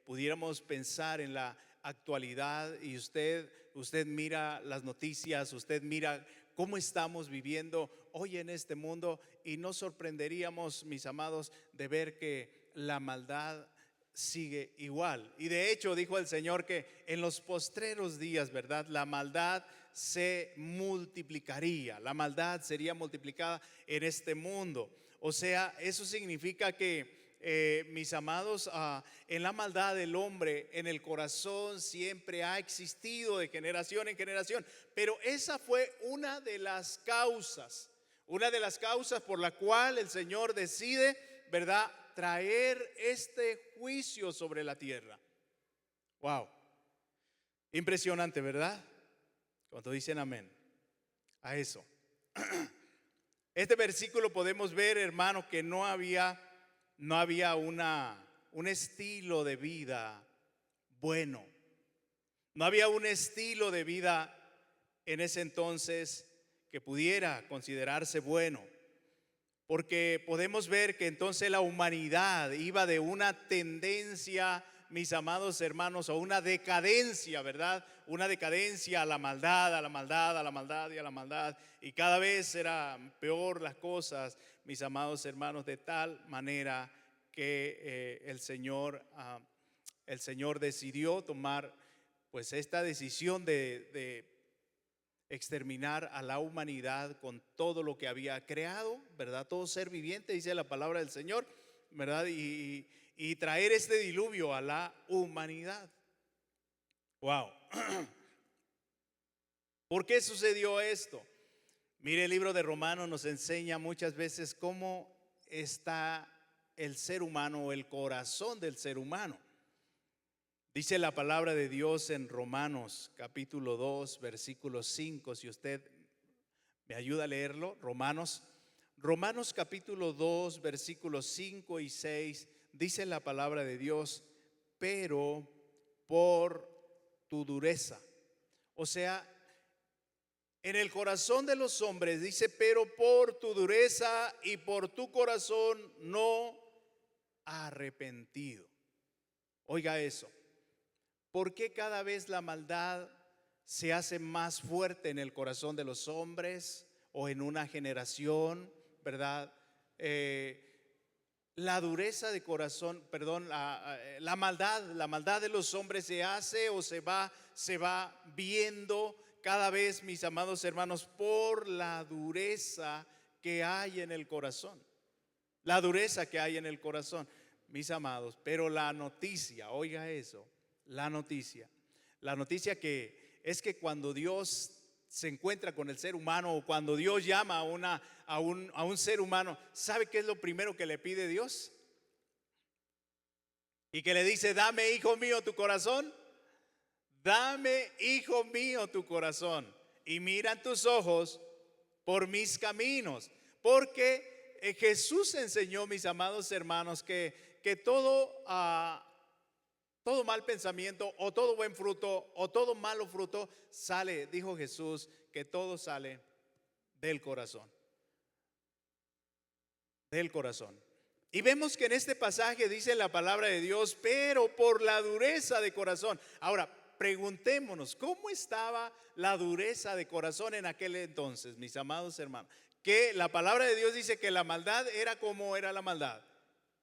pudiéramos pensar en la actualidad y usted mira las noticias, usted mira cómo estamos viviendo hoy en este mundo, y nos sorprenderíamos, mis amados, de ver que la maldad sigue igual. Y de hecho dijo el Señor que en los postreros días, ¿verdad?, la maldad se multiplicaría, la maldad sería multiplicada en este mundo. O sea, eso significa que mis amados, en la maldad del hombre, en el corazón siempre ha existido de generación en generación. Pero esa fue una de las causas por la cual el Señor decide, ¿verdad?, traer este juicio sobre la tierra. Wow, impresionante, ¿verdad? Cuando dicen amén a eso. Este versículo podemos ver, hermano, que no había un estilo de vida bueno. No había un estilo de vida en ese entonces que pudiera considerarse bueno. Porque podemos ver que entonces la humanidad iba de una tendencia, mis amados hermanos, a una decadencia, ¿verdad? Una decadencia a la maldad, a la maldad, a la maldad y a la maldad. Y cada vez eran peor las cosas, mis amados hermanos, de tal manera que el Señor decidió tomar pues esta decisión de exterminar a la humanidad con todo lo que había creado, ¿verdad? Todo ser viviente, dice la palabra del Señor, ¿verdad? Y traer este diluvio a la humanidad. Wow. ¿Por qué sucedió esto? Mire, el libro de Romanos nos enseña muchas veces cómo está el ser humano o el corazón del ser humano. Dice la palabra de Dios en Romanos capítulo 2, versículo 5, si usted me ayuda a leerlo, Romanos capítulo 2, versículos 5 y 6, dice la palabra de Dios, pero por tu dureza. O sea, en el corazón de los hombres dice, pero por tu dureza y por tu corazón no arrepentido. Oiga eso. ¿Por qué cada vez la maldad se hace más fuerte en el corazón de los hombres o en una generación, verdad? La dureza de corazón, perdón, la maldad de los hombres se hace o se va viendo cada vez, mis amados hermanos, por la dureza que hay en el corazón. La dureza que hay en el corazón, mis amados. Pero la noticia, oiga eso, la noticia que es que cuando Dios se encuentra con el ser humano o cuando Dios llama a un ser humano, ¿sabe qué es lo primero que le pide Dios? Y que le dice, dame, hijo mío, tu corazón. Dame, hijo mío, tu corazón. Y miran tus ojos por mis caminos. Porque Jesús enseñó, mis amados hermanos, que todo mal pensamiento o todo buen fruto o todo malo fruto sale, dijo Jesús, que todo sale del corazón. Del corazón. Y vemos que en este pasaje dice la palabra de Dios, pero por la dureza de corazón. Ahora, preguntémonos, ¿cómo estaba la dureza de corazón en aquel entonces, mis amados hermanos? Que la palabra de Dios dice que la maldad era como era la maldad.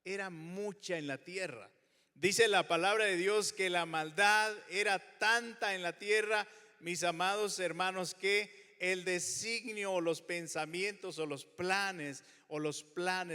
Era mucha en la tierra. Dice la palabra de Dios que la maldad era tanta en la tierra, mis amados hermanos, que el designio o los pensamientos o los planes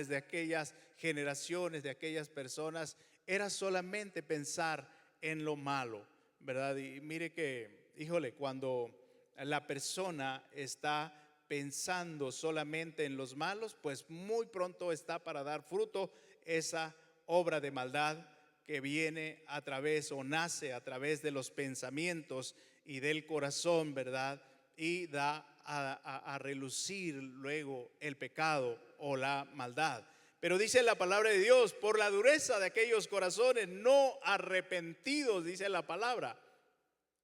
de aquellas generaciones, de aquellas personas, era solamente pensar en lo malo, ¿verdad? Y mire que, híjole, cuando la persona está pensando solamente en los malos, pues muy pronto está para dar fruto esa obra de maldad que viene a través o nace a través de los pensamientos y del corazón, ¿verdad? Y da a relucir luego el pecado o la maldad. Pero dice la palabra de Dios, por la dureza de aquellos corazones no arrepentidos, dice la palabra,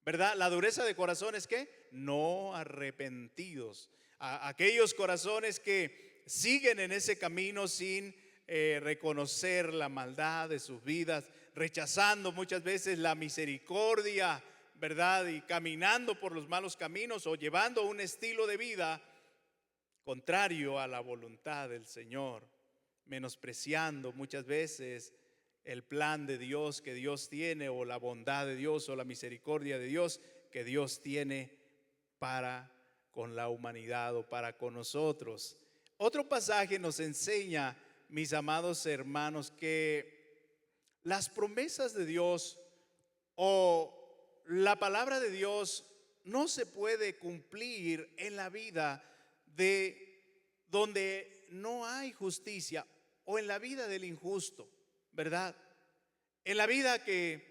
¿verdad? La dureza de corazones, ¿qué? No arrepentidos. Aquellos corazones que siguen en ese camino sin reconocer la maldad de sus vidas, rechazando muchas veces la misericordia, ¿verdad? Y caminando por los malos caminos o llevando un estilo de vida contrario a la voluntad del Señor, menospreciando muchas veces el plan de Dios que Dios tiene o la bondad de Dios o la misericordia de Dios que Dios tiene para con la humanidad o para con nosotros. Otro pasaje nos enseña, mis amados hermanos, que las promesas de Dios o la palabra de Dios no se puede cumplir en la vida de donde no hay justicia o en la vida del injusto, ¿verdad? En la vida que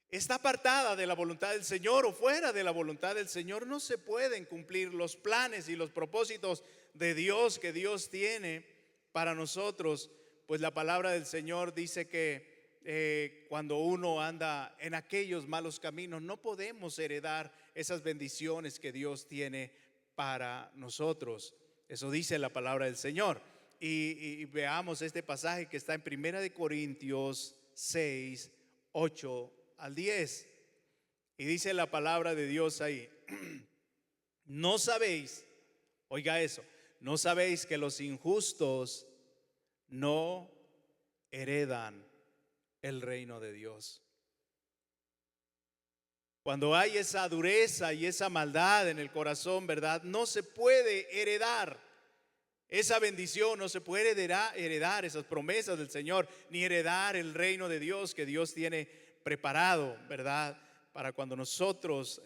está apartada de la voluntad del Señor o fuera de la voluntad del Señor, no se pueden cumplir los planes y los propósitos de Dios que Dios tiene para nosotros. Pues la palabra del Señor dice que cuando uno anda en aquellos malos caminos, no podemos heredar esas bendiciones que Dios tiene para nosotros. Eso dice la palabra del Señor. Y veamos este pasaje que está en 1 Corintios 6, 8 al 10. Y dice la palabra de Dios ahí: no sabéis, oiga eso, no sabéis que los injustos no heredan el reino de Dios. Cuando hay esa dureza y esa maldad en el corazón, ¿verdad? No se puede heredar esa bendición, no se puede heredar esas promesas del Señor, ni heredar el reino de Dios que Dios tiene preparado, ¿verdad? Para cuando nosotros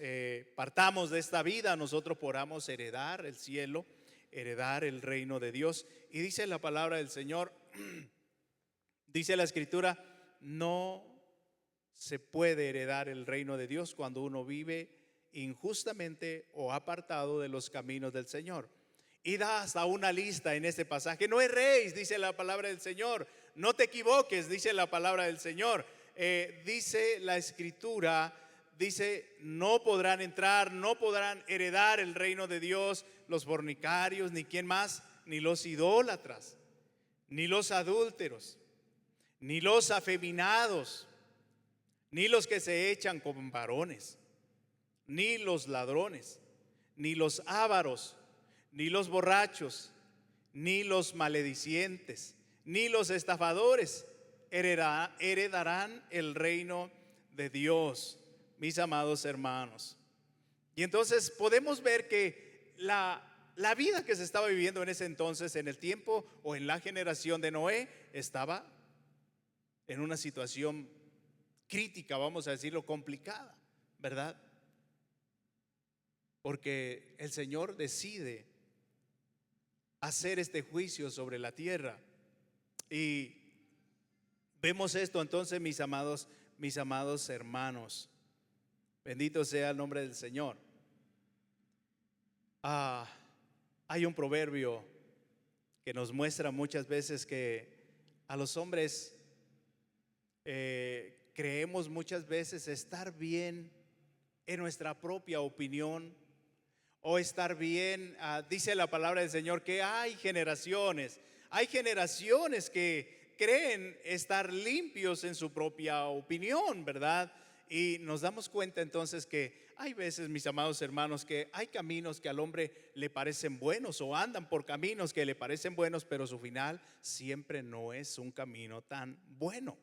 partamos de esta vida, nosotros podamos heredar el cielo, heredar el reino de Dios. Y dice la palabra del Señor, dice la Escritura, no se puede heredar el reino de Dios cuando uno vive injustamente o apartado de los caminos del Señor. Y da hasta una lista en este pasaje. No erréis, dice la palabra del Señor. No te equivoques, dice la palabra del Señor. Dice la Escritura, dice, no podrán entrar, no podrán heredar el reino de Dios los fornicarios, ni quién más, ni los idólatras, ni los adúlteros, ni los afeminados, ni los que se echan con varones, ni los ladrones, ni los ávaros, ni los borrachos, ni los maledicientes, ni los estafadores heredarán el reino de Dios, mis amados hermanos. Y entonces podemos ver que la vida que se estaba viviendo en ese entonces, en el tiempo o en la generación de Noé, estaba en una situación crítica, vamos a decirlo, complicada, ¿verdad? Porque el Señor decide hacer este juicio sobre la tierra. Y vemos esto entonces, mis amados hermanos. Bendito sea el nombre del Señor. Hay un proverbio que nos muestra muchas veces que a los hombres creemos muchas veces estar bien en nuestra propia opinión o estar bien. Dice la palabra del Señor que hay generaciones que creen estar limpios en su propia opinión, ¿verdad? Y nos damos cuenta entonces que hay veces, mis amados hermanos, que hay caminos que al hombre le parecen buenos o andan por caminos que le parecen buenos, pero su final siempre no es un camino tan bueno.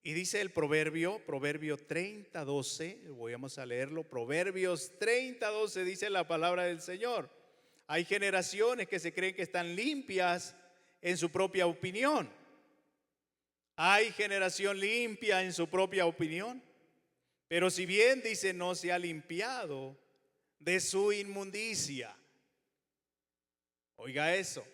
Y dice el Proverbio 30:12, vamos a leerlo, Proverbios 30:12, dice la palabra del Señor. Hay generaciones que se creen que están limpias en su propia opinión. Hay generación limpia en su propia opinión. Pero si bien, dice, no se ha limpiado de su inmundicia. Oiga eso.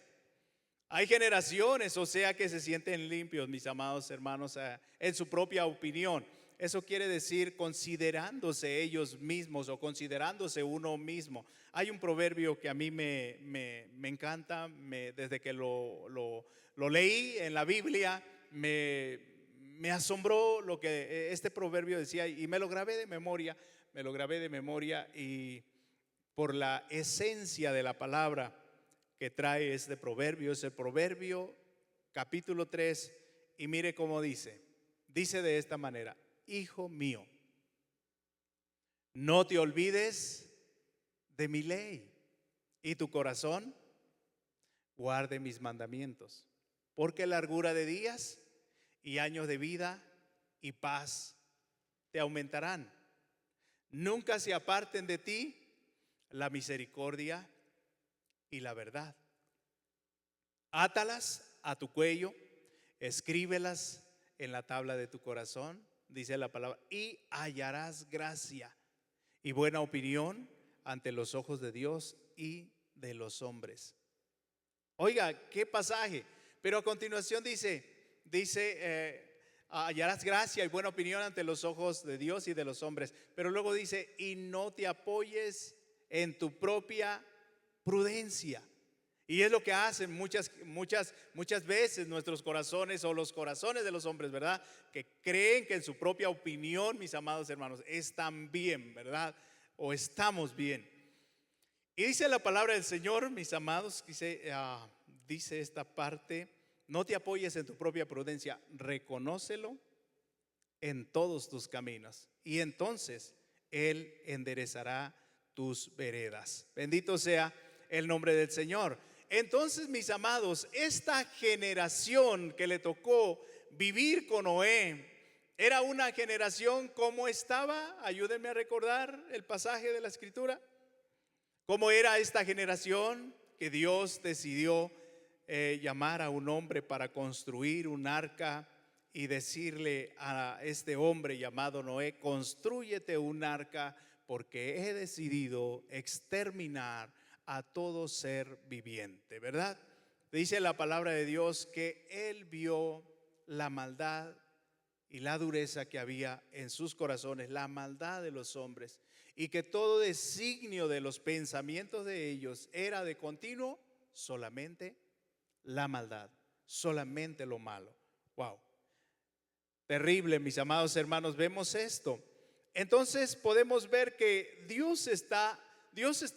Hay generaciones, o sea, que se sienten limpios, mis amados hermanos, en su propia opinión. Eso quiere decir considerándose ellos mismos o considerándose uno mismo. Hay un proverbio que a mí me encanta, desde que lo leí en la Biblia, me asombró lo que este proverbio decía y me lo grabé de memoria, y por la esencia de la palabra que trae este proverbio, es el Proverbio capítulo 3, y mire cómo dice de esta manera: hijo mío, no te olvides de mi ley, y tu corazón guarde mis mandamientos, porque largura de días y años de vida y paz te aumentarán. Nunca se aparten de ti la misericordia y la verdad. Átalas a tu cuello, escríbelas en la tabla de tu corazón, dice la palabra, y hallarás gracia y buena opinión ante los ojos de Dios y de los hombres. Oiga, qué pasaje. Pero a continuación dice, hallarás gracia y buena opinión ante los ojos de Dios y de los hombres. Pero luego dice, y no te apoyes en tu propia prudencia. Y es lo que hacen muchas veces nuestros corazones o los corazones de los hombres, ¿verdad? Que creen que en su propia opinión, mis amados hermanos, están bien, ¿verdad? O estamos bien. Y dice la palabra del Señor, mis amados, dice esta parte: no te apoyes en tu propia prudencia, reconócelo en todos tus caminos, y entonces Él enderezará tus veredas. Bendito sea el nombre del Señor. Entonces, mis amados, esta generación que le tocó vivir con Noé, Era una generación, ¿cómo estaba? Ayúdenme a recordar el pasaje de la Escritura. ¿Cómo era esta generación que Dios decidió llamar a un hombre para construir un arca y decirle a este hombre llamado Noé: constrúyete un arca porque he decidido exterminar a todo ser viviente, ¿verdad? Dice la palabra de Dios que él vio la maldad y la dureza que había en sus corazones, la maldad de los hombres, y que todo designio de los pensamientos de ellos era de continuo solamente la maldad, solamente lo malo. Wow, terrible, mis amados hermanos, vemos esto. Entonces podemos ver que Dios está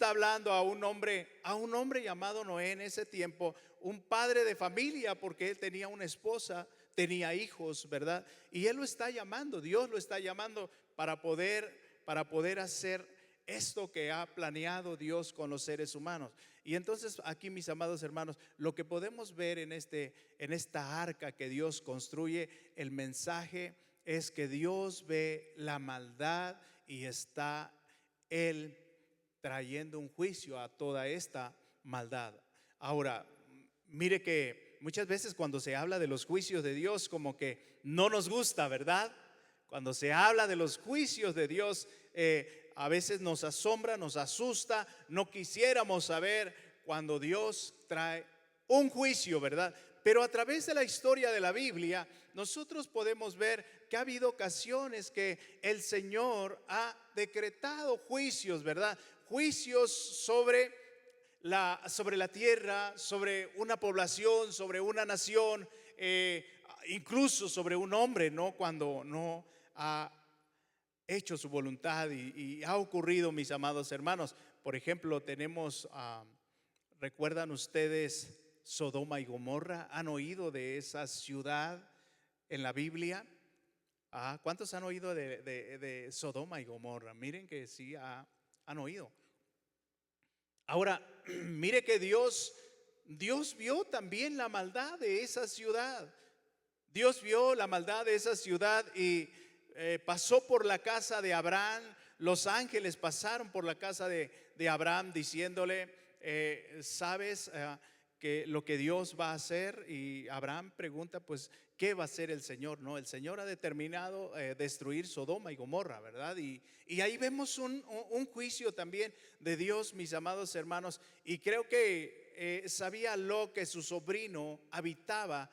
hablando a un hombre llamado Noé en ese tiempo, un padre de familia, porque él tenía una esposa, tenía hijos, ¿verdad? Y él lo está llamando, Dios lo está llamando para poder hacer esto que ha planeado Dios con los seres humanos. Y entonces aquí, mis amados hermanos, lo que podemos ver en esta arca que Dios construye, el mensaje es que Dios ve la maldad y está Él trayendo un juicio a toda esta maldad. Ahora, mire que muchas veces cuando se habla de los juicios de Dios, como que no nos gusta, ¿verdad? Cuando se habla de los juicios de Dios, a veces nos asombra, nos asusta, no quisiéramos saber cuando Dios trae un juicio, ¿verdad? Pero a través de la historia de la Biblia, nosotros podemos ver que ha habido ocasiones que el Señor ha decretado juicios, ¿verdad? Juicios sobre la tierra, sobre una población, sobre una nación, incluso sobre un hombre, ¿no? Cuando no ha hecho su voluntad y ha ocurrido, mis amados hermanos. Por ejemplo, tenemos, ¿recuerdan ustedes Sodoma y Gomorra? ¿Han oído de esa ciudad en la Biblia? ¿Cuántos han oído de Sodoma y Gomorra? Miren que sí han oído. Ahora, mire que Dios vio también la maldad de esa ciudad. Dios vio la maldad de esa ciudad y pasó por la casa de Abraham. Los ángeles pasaron por la casa de Abraham diciéndole, ¿sabes que lo que Dios va a hacer? Y Abraham pregunta, pues, ¿qué va a hacer el Señor? No, el Señor ha determinado destruir Sodoma y Gomorra, ¿verdad? Y ahí vemos un juicio también de Dios, mis amados hermanos. Y creo que sabía Lot que su sobrino habitaba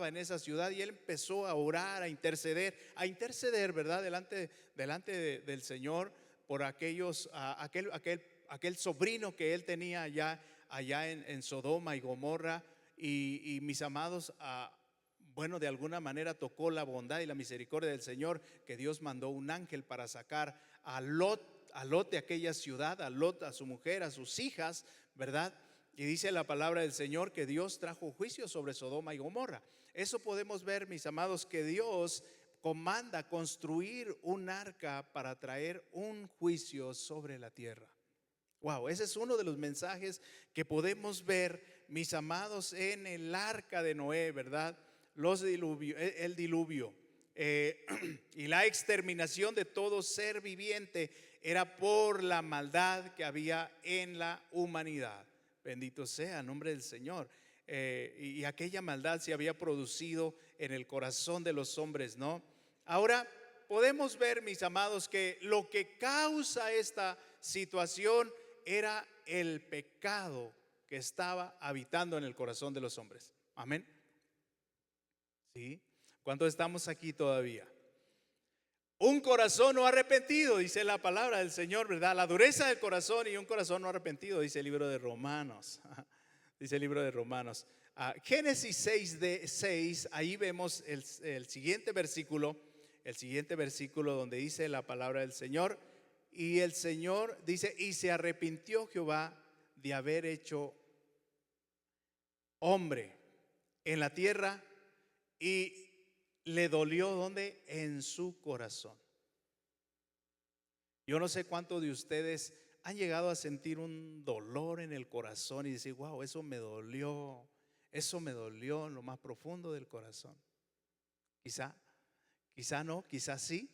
en esa ciudad, y él empezó a orar, a interceder, ¿verdad? Delante del Señor por aquel sobrino que él tenía allá en Sodoma y Gomorra. Y mis amados, bueno, de alguna manera tocó la bondad y la misericordia del Señor, que Dios mandó un ángel para sacar a Lot de aquella ciudad, a Lot, a su mujer, a sus hijas, ¿verdad? Y dice la palabra del Señor que Dios trajo juicio sobre Sodoma y Gomorra. Eso podemos ver, mis amados, que Dios comanda construir un arca para traer un juicio sobre la tierra. Wow, ese es uno de los mensajes que podemos ver, mis amados, en el arca de Noé, ¿verdad? El diluvio y la exterminación de todo ser viviente era por la maldad que había en la humanidad. Bendito sea el nombre del Señor. Y aquella maldad se había producido en el corazón de los hombres, ¿no? Ahora podemos ver, mis amados, que lo que causa esta situación era el pecado que estaba habitando en el corazón de los hombres. Amén. ¿Sí? ¿Cuántos estamos aquí todavía? Un corazón no arrepentido, dice la palabra del Señor, ¿verdad? La dureza del corazón y un corazón no arrepentido, dice el libro de Romanos. Dice el libro de Romanos. Génesis 6, ahí vemos el siguiente versículo donde dice la palabra del Señor. Y el Señor dice, y se arrepintió Jehová de haber hecho hombre en la tierra, y le dolió, ¿dónde? En su corazón. Yo no sé cuántos de ustedes han llegado a sentir un dolor en el corazón y decir, wow, eso me dolió en lo más profundo del corazón. Quizá no, quizá sí.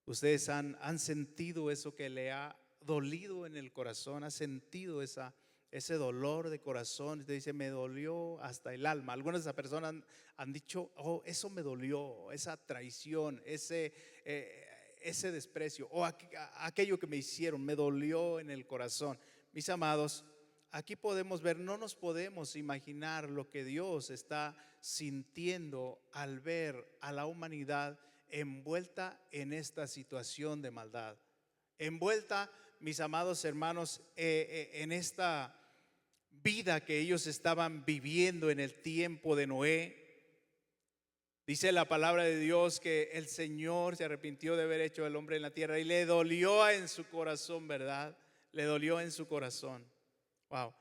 Ustedes han sentido eso que le ha dolido en el corazón, ha sentido ese dolor de corazón. Usted dice, me dolió hasta el alma. Algunas de esas personas han dicho, oh, eso me dolió, esa traición, ese desprecio, o aquello que me hicieron, me dolió en el corazón. Mis amados, aquí podemos ver, no nos podemos imaginar lo que Dios está sintiendo al ver a la humanidad envuelta en esta situación de maldad, envuelta, mis amados hermanos, en esta vida que ellos estaban viviendo en el tiempo de Noé. Dice la palabra de Dios que el Señor se arrepintió de haber hecho al hombre en la tierra y le dolió en su corazón, ¿verdad? Le dolió en su corazón. Wow.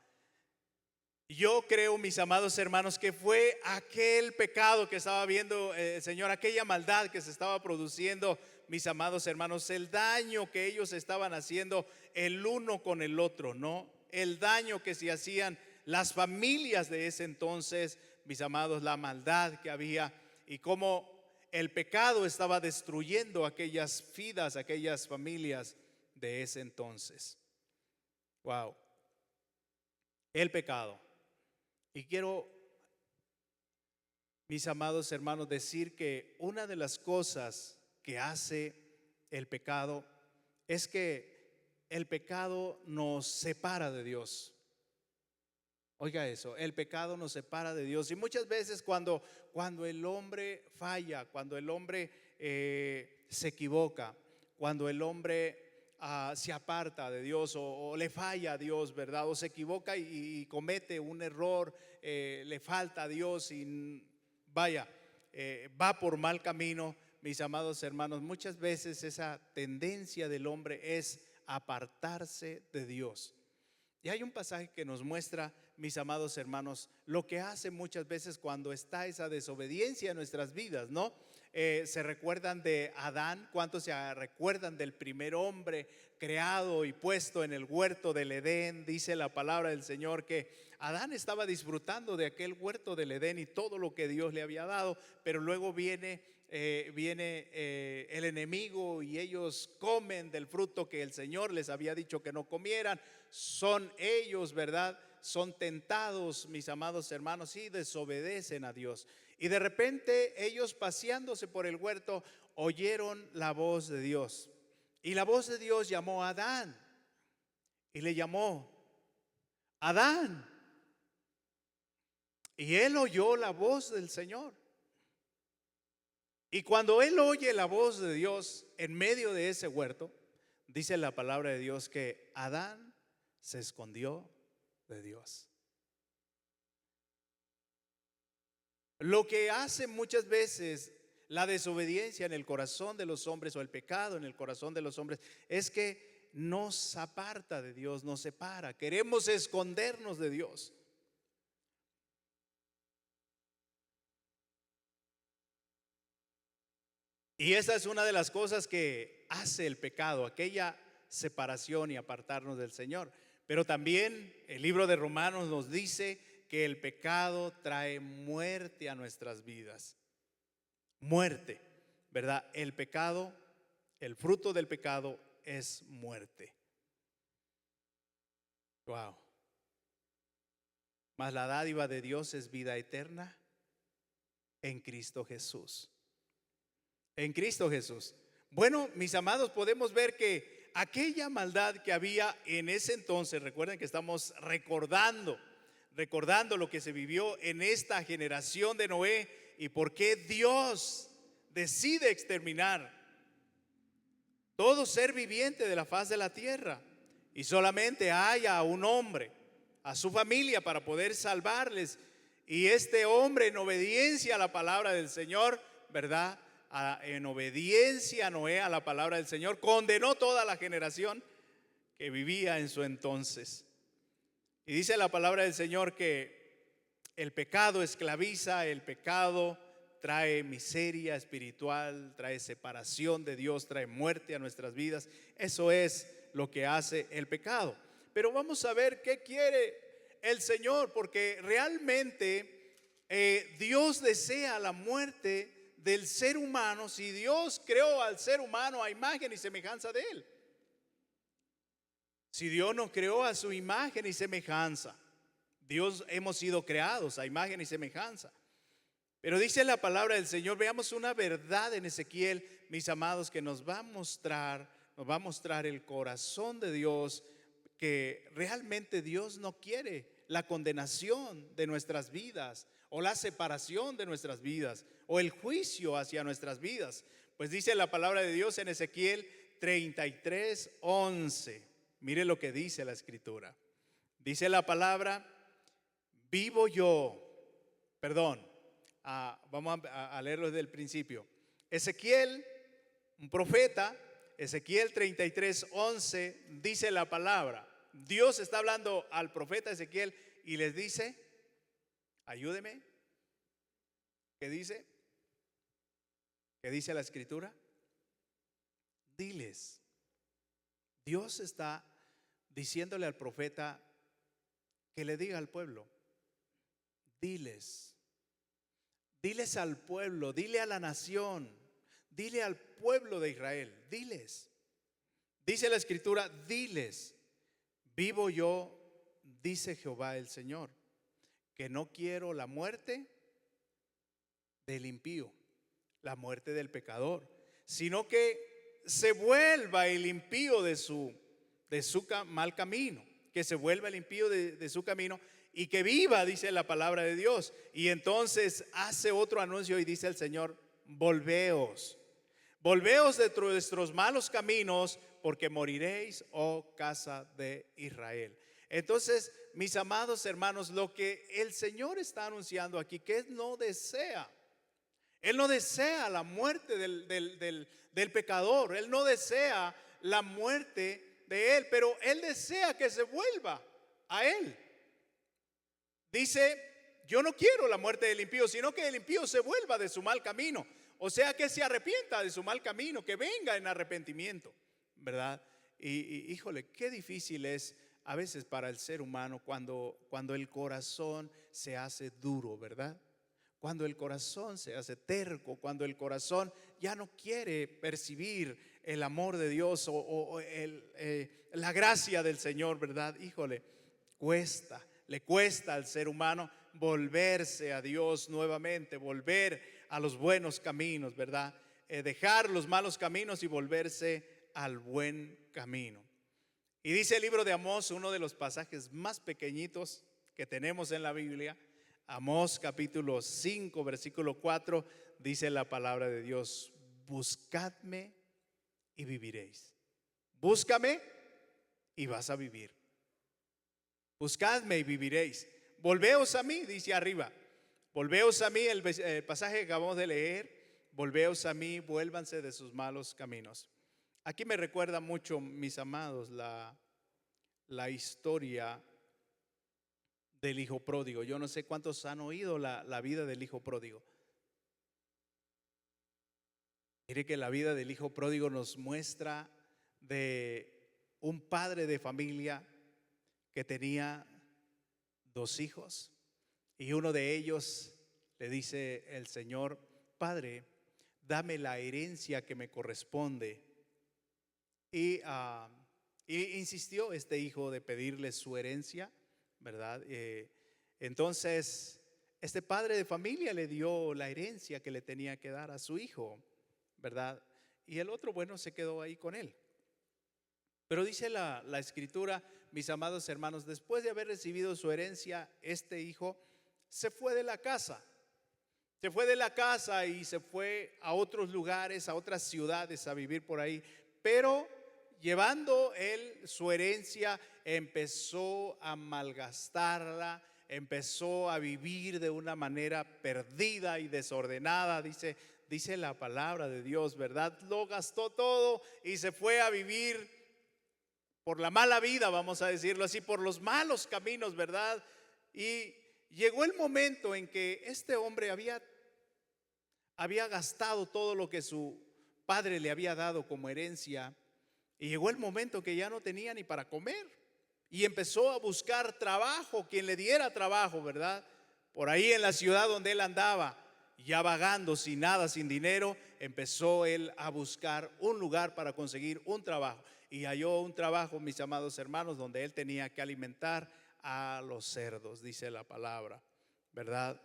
Yo creo, mis amados hermanos, que fue aquel pecado que estaba viendo el Señor, aquella maldad que se estaba produciendo, mis amados hermanos, el daño que ellos estaban haciendo el uno con el otro, ¿no? El daño que se hacían las familias de ese entonces, mis amados, la maldad que había y cómo el pecado estaba destruyendo aquellas vidas, aquellas familias de ese entonces. Wow. El pecado. Y quiero, mis amados hermanos, decir que una de las cosas que hace el pecado es que el pecado nos separa de Dios. Oiga eso, el pecado nos separa de Dios. Y muchas veces cuando el hombre falla, cuando el hombre se equivoca, cuando el hombre se aparta de Dios o le falla a Dios, ¿verdad? O se equivoca y comete un error, le falta a Dios y vaya, va por mal camino, mis amados hermanos. Muchas veces esa tendencia del hombre es apartarse de Dios. Y hay un pasaje que nos muestra, mis amados hermanos, lo que hace muchas veces cuando está esa desobediencia en nuestras vidas, ¿no? Se recuerdan de Adán. ¿Cuántos se recuerdan del primer hombre creado y puesto en el huerto del Edén? Dice la palabra del Señor que Adán estaba disfrutando de aquel huerto del Edén y todo lo que Dios le había dado, pero luego viene el enemigo y ellos comen del fruto que el Señor les había dicho que no comieran. Son ellos, ¿verdad? Son tentados, mis amados hermanos, y desobedecen a Dios. Y de repente ellos, paseándose por el huerto, oyeron la voz de Dios. Y la voz de Dios llamó a Adán y le llamó: Adán. Y él oyó la voz del Señor. Y cuando él oye la voz de Dios en medio de ese huerto, dice la palabra de Dios que Adán se escondió de Dios. Lo que hace muchas veces la desobediencia en el corazón de los hombres, o el pecado en el corazón de los hombres, es que nos aparta de Dios, nos separa. Queremos escondernos de Dios. Y esa es una de las cosas que hace el pecado, aquella separación y apartarnos del Señor. Pero también el libro de Romanos nos dice que el pecado trae muerte a nuestras vidas. Muerte, ¿verdad? El pecado, el fruto del pecado es muerte. Wow. Mas la dádiva de Dios es vida eterna en Cristo Jesús. En Cristo Jesús. Bueno, mis amados, podemos ver que aquella maldad que había en ese entonces, recuerden que estamos recordando lo que se vivió en esta generación de Noé y por qué Dios decide exterminar todo ser viviente de la faz de la tierra y solamente haya a un hombre, a su familia, para poder salvarles. Y este hombre, en obediencia a la palabra del Señor, ¿verdad? En obediencia a Noé, a la palabra del Señor, condenó toda la generación que vivía en su entonces. Y dice la palabra del Señor que el pecado esclaviza, el pecado trae miseria espiritual, trae separación de Dios, trae muerte a nuestras vidas. Eso es lo que hace el pecado. Pero vamos a ver qué quiere el Señor, porque realmente Dios desea la muerte del ser humano si Dios creó al ser humano a imagen y semejanza de Él? Si Dios nos creó a su imagen y semejanza, Dios hemos sido creados a imagen y semejanza. Pero dice la palabra del Señor, veamos una verdad en Ezequiel, mis amados, que nos va a mostrar el corazón de Dios, que realmente Dios no quiere la condenación de nuestras vidas, o la separación de nuestras vidas, o el juicio hacia nuestras vidas. Pues dice la palabra de Dios en Ezequiel 33:11. Mire lo que dice la escritura. Dice la palabra, vivo yo. Perdón, vamos a leerlo desde el principio. Ezequiel, un profeta, Ezequiel 33:11, dice la palabra. Dios está hablando al profeta Ezequiel y les dice, ayúdeme. ¿Qué dice? ¿Qué dice la escritura? Diles. Dios está diciéndole al profeta que le diga al pueblo, diles al pueblo, dile a la nación, dile al pueblo de Israel, diles. Dice la escritura, diles, vivo yo, dice Jehová el Señor, que no quiero la muerte del impío, la muerte del pecador, sino que se vuelva el impío de su mal camino, que se vuelva el impío de su camino y que viva, dice la palabra de Dios. Y entonces hace otro anuncio y dice el Señor, volveos de vuestros malos caminos, porque moriréis, oh casa de Israel. Entonces, mis amados hermanos, lo que el Señor está anunciando aquí, que Él no desea la muerte del pecador, Él no desea la muerte de él, pero Él desea que se vuelva a Él. Dice, yo no quiero la muerte del impío, sino que el impío se vuelva de su mal camino, o sea, que se arrepienta de su mal camino, que venga en arrepentimiento, ¿verdad? Y híjole, qué difícil es a veces para el ser humano cuando el corazón se hace duro, ¿verdad? Cuando el corazón se hace terco, cuando el corazón ya no quiere percibir el amor de Dios o la gracia del Señor, ¿verdad? Híjole, le cuesta al ser humano volverse a Dios nuevamente, volver a los buenos caminos, ¿verdad? Dejar los malos caminos y volverse al buen camino. Y dice el libro de Amós, uno de los pasajes más pequeñitos que tenemos en la Biblia, Amós capítulo 5, versículo 4, dice la palabra de Dios, buscadme y viviréis. Búscame y vas a vivir. Buscadme y viviréis. Volveos a mí, dice arriba. Volveos a mí, el pasaje que acabamos de leer. Volveos a mí, vuélvanse de sus malos caminos. Aquí me recuerda mucho, mis amados, la historia del hijo pródigo. Yo no sé cuántos han oído la vida del hijo pródigo. Mire que la vida del hijo pródigo nos muestra de un padre de familia que tenía 2 hijos y uno de ellos le dice el Señor, Padre, dame la herencia que me corresponde. Y insistió este hijo de pedirle su herencia, ¿verdad? Entonces este padre de familia le dio la herencia que le tenía que dar a su hijo, ¿verdad? Y el otro, bueno, se quedó ahí con él. Pero dice la escritura, mis amados hermanos, después de haber recibido su herencia, este hijo se fue de la casa. Se fue de la casa y se fue a otros lugares, a otras ciudades a vivir por ahí. Pero llevando él su herencia, empezó a malgastarla, empezó a vivir de una manera perdida y desordenada, dice la palabra de Dios, ¿verdad? Lo gastó todo y se fue a vivir por la mala vida, vamos a decirlo así, por los malos caminos, ¿verdad? Y llegó el momento en que este hombre había gastado todo lo que su padre le había dado como herencia. Y llegó el momento que ya no tenía ni para comer y empezó a buscar trabajo, quien le diera trabajo, ¿verdad? Por ahí en la ciudad donde él andaba. ya vagando sin nada, sin dinero, empezó él a buscar un lugar para conseguir un trabajo. Y halló un trabajo, mis amados hermanos, donde él tenía que alimentar a los cerdos, dice la palabra, ¿verdad?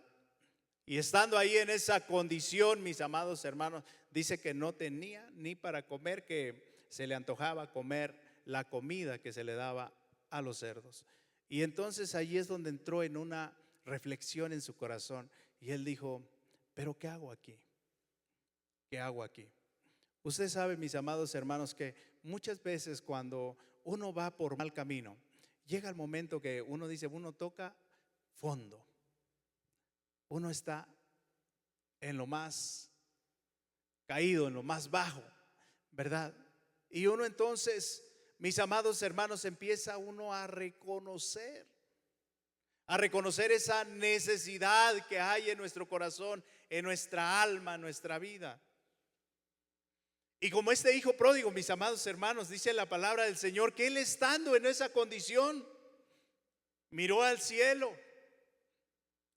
Y estando ahí en esa condición, mis amados hermanos, dice que no tenía ni para comer, que se le antojaba comer la comida que se le daba a los cerdos. Y entonces allí es donde entró en una reflexión en su corazón. Y él dijo, ¿pero qué hago aquí? ¿Qué hago aquí? Usted sabe, mis amados hermanos, que muchas veces cuando uno va por mal camino, llega el momento que uno dice, uno toca fondo. Uno está en lo más caído, en lo más bajo, ¿verdad? Y uno entonces, mis amados hermanos, empieza uno a reconocer esa necesidad que hay en nuestro corazón, en nuestra alma, en nuestra vida. Y como este hijo pródigo, mis amados hermanos, dice la palabra del Señor, que él estando en esa condición, miró al cielo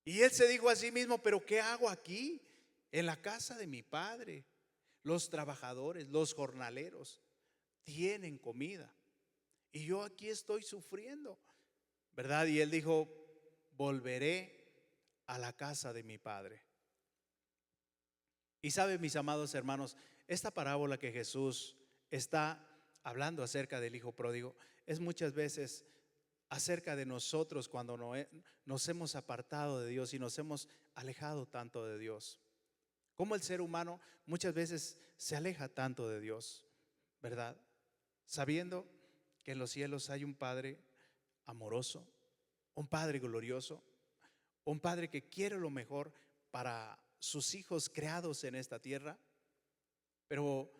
y él se dijo a sí mismo, pero ¿qué hago aquí en la casa de mi padre? Los trabajadores, los jornaleros tienen comida y yo aquí estoy sufriendo, ¿verdad? Y él dijo, volveré a la casa de mi padre. Y sabe, mis amados hermanos, esta parábola que Jesús está hablando acerca del hijo pródigo es muchas veces acerca de nosotros cuando nos hemos apartado de Dios y nos hemos alejado tanto de Dios. Como el ser humano muchas veces se aleja tanto de Dios, ¿verdad? Sabiendo que en los cielos hay un Padre amoroso, un Padre glorioso, un Padre que quiere lo mejor para sus hijos creados en esta tierra. Pero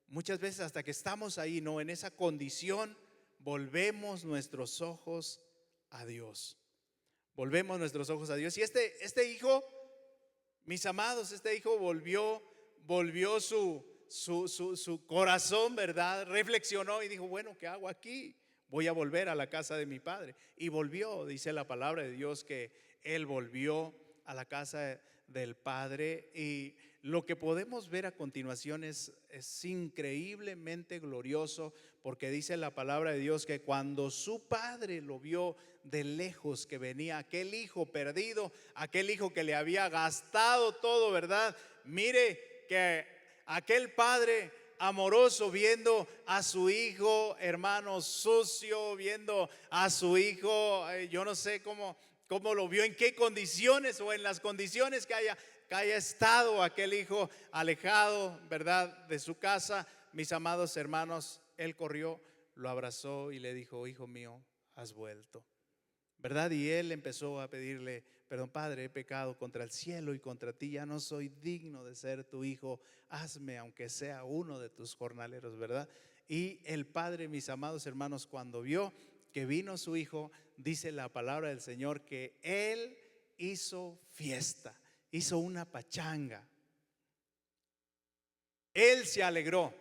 muchas veces hasta que estamos ahí, no, en esa condición, volvemos nuestros ojos a Dios. Volvemos nuestros ojos a Dios. Y este hijo, mis amados, este hijo volvió su corazón, ¿verdad? Reflexionó y dijo, bueno, ¿qué hago aquí? Voy a volver a la casa de mi padre. Y volvió, dice la palabra de Dios, que él volvió a la casa del Padre. Y lo que podemos ver a continuación es increíblemente glorioso, porque dice la palabra de Dios que cuando su padre lo vio de lejos, que venía aquel hijo perdido, aquel hijo que le había gastado todo, ¿verdad? Mire que aquel padre amoroso, viendo a su hijo, hermano, sucio, viendo a su hijo, yo no sé cómo lo vio, en qué condiciones o en las condiciones que haya estado aquel hijo alejado, ¿verdad?, de su casa. Mis amados hermanos, él corrió, lo abrazó y le dijo, hijo mío, has vuelto, ¿verdad? Y él empezó a pedirle perdón, Padre, he pecado contra el cielo y contra ti, ya no soy digno de ser tu hijo, hazme aunque sea uno de tus jornaleros, ¿verdad? Y el padre, mis amados hermanos, cuando vio que vino su hijo, dice la palabra del Señor que él hizo fiesta, hizo una pachanga. Él se alegró,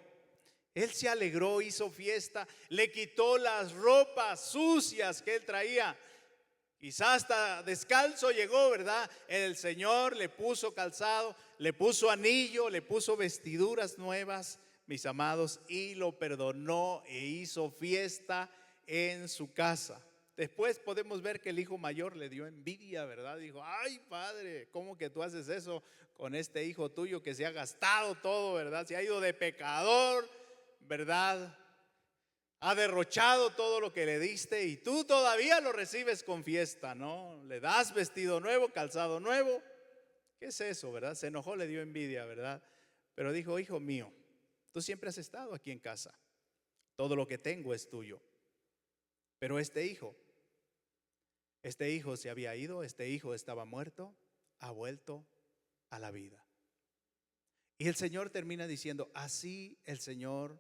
hizo fiesta, le quitó las ropas sucias que él traía. Quizás hasta descalzo llegó, ¿verdad? El Señor le puso calzado, le puso anillo, le puso vestiduras nuevas, mis amados, y lo perdonó e hizo fiesta en su casa. Después podemos ver que el hijo mayor le dio envidia, ¿verdad? Dijo, ay, padre, ¿cómo que tú haces eso con este hijo tuyo que se ha gastado todo, ¿verdad? Se ha ido de pecador, ¿verdad? Ha derrochado todo lo que le diste y tú todavía lo recibes con fiesta, ¿no? Le das vestido nuevo, calzado nuevo. ¿Qué es eso, verdad? Se enojó, le dio envidia, ¿verdad? Pero dijo, hijo mío, tú siempre has estado aquí en casa. Todo lo que tengo es tuyo. Pero este hijo se había ido, este hijo estaba muerto, ha vuelto a la vida. Y el Señor termina diciendo, así el Señor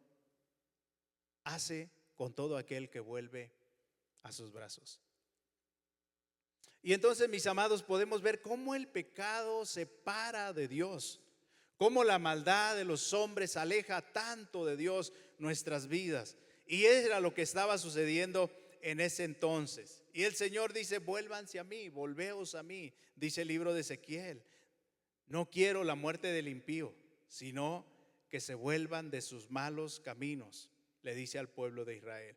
hace con todo aquel que vuelve a sus brazos. Y entonces, mis amados, podemos ver cómo el pecado separa de Dios, cómo la maldad de los hombres aleja tanto de Dios nuestras vidas. Y era lo que estaba sucediendo en ese entonces. Y el Señor dice, vuélvanse a mí, volveos a mí, dice el libro de Ezequiel. No quiero la muerte del impío, sino que se vuelvan de sus malos caminos, le dice al pueblo de Israel.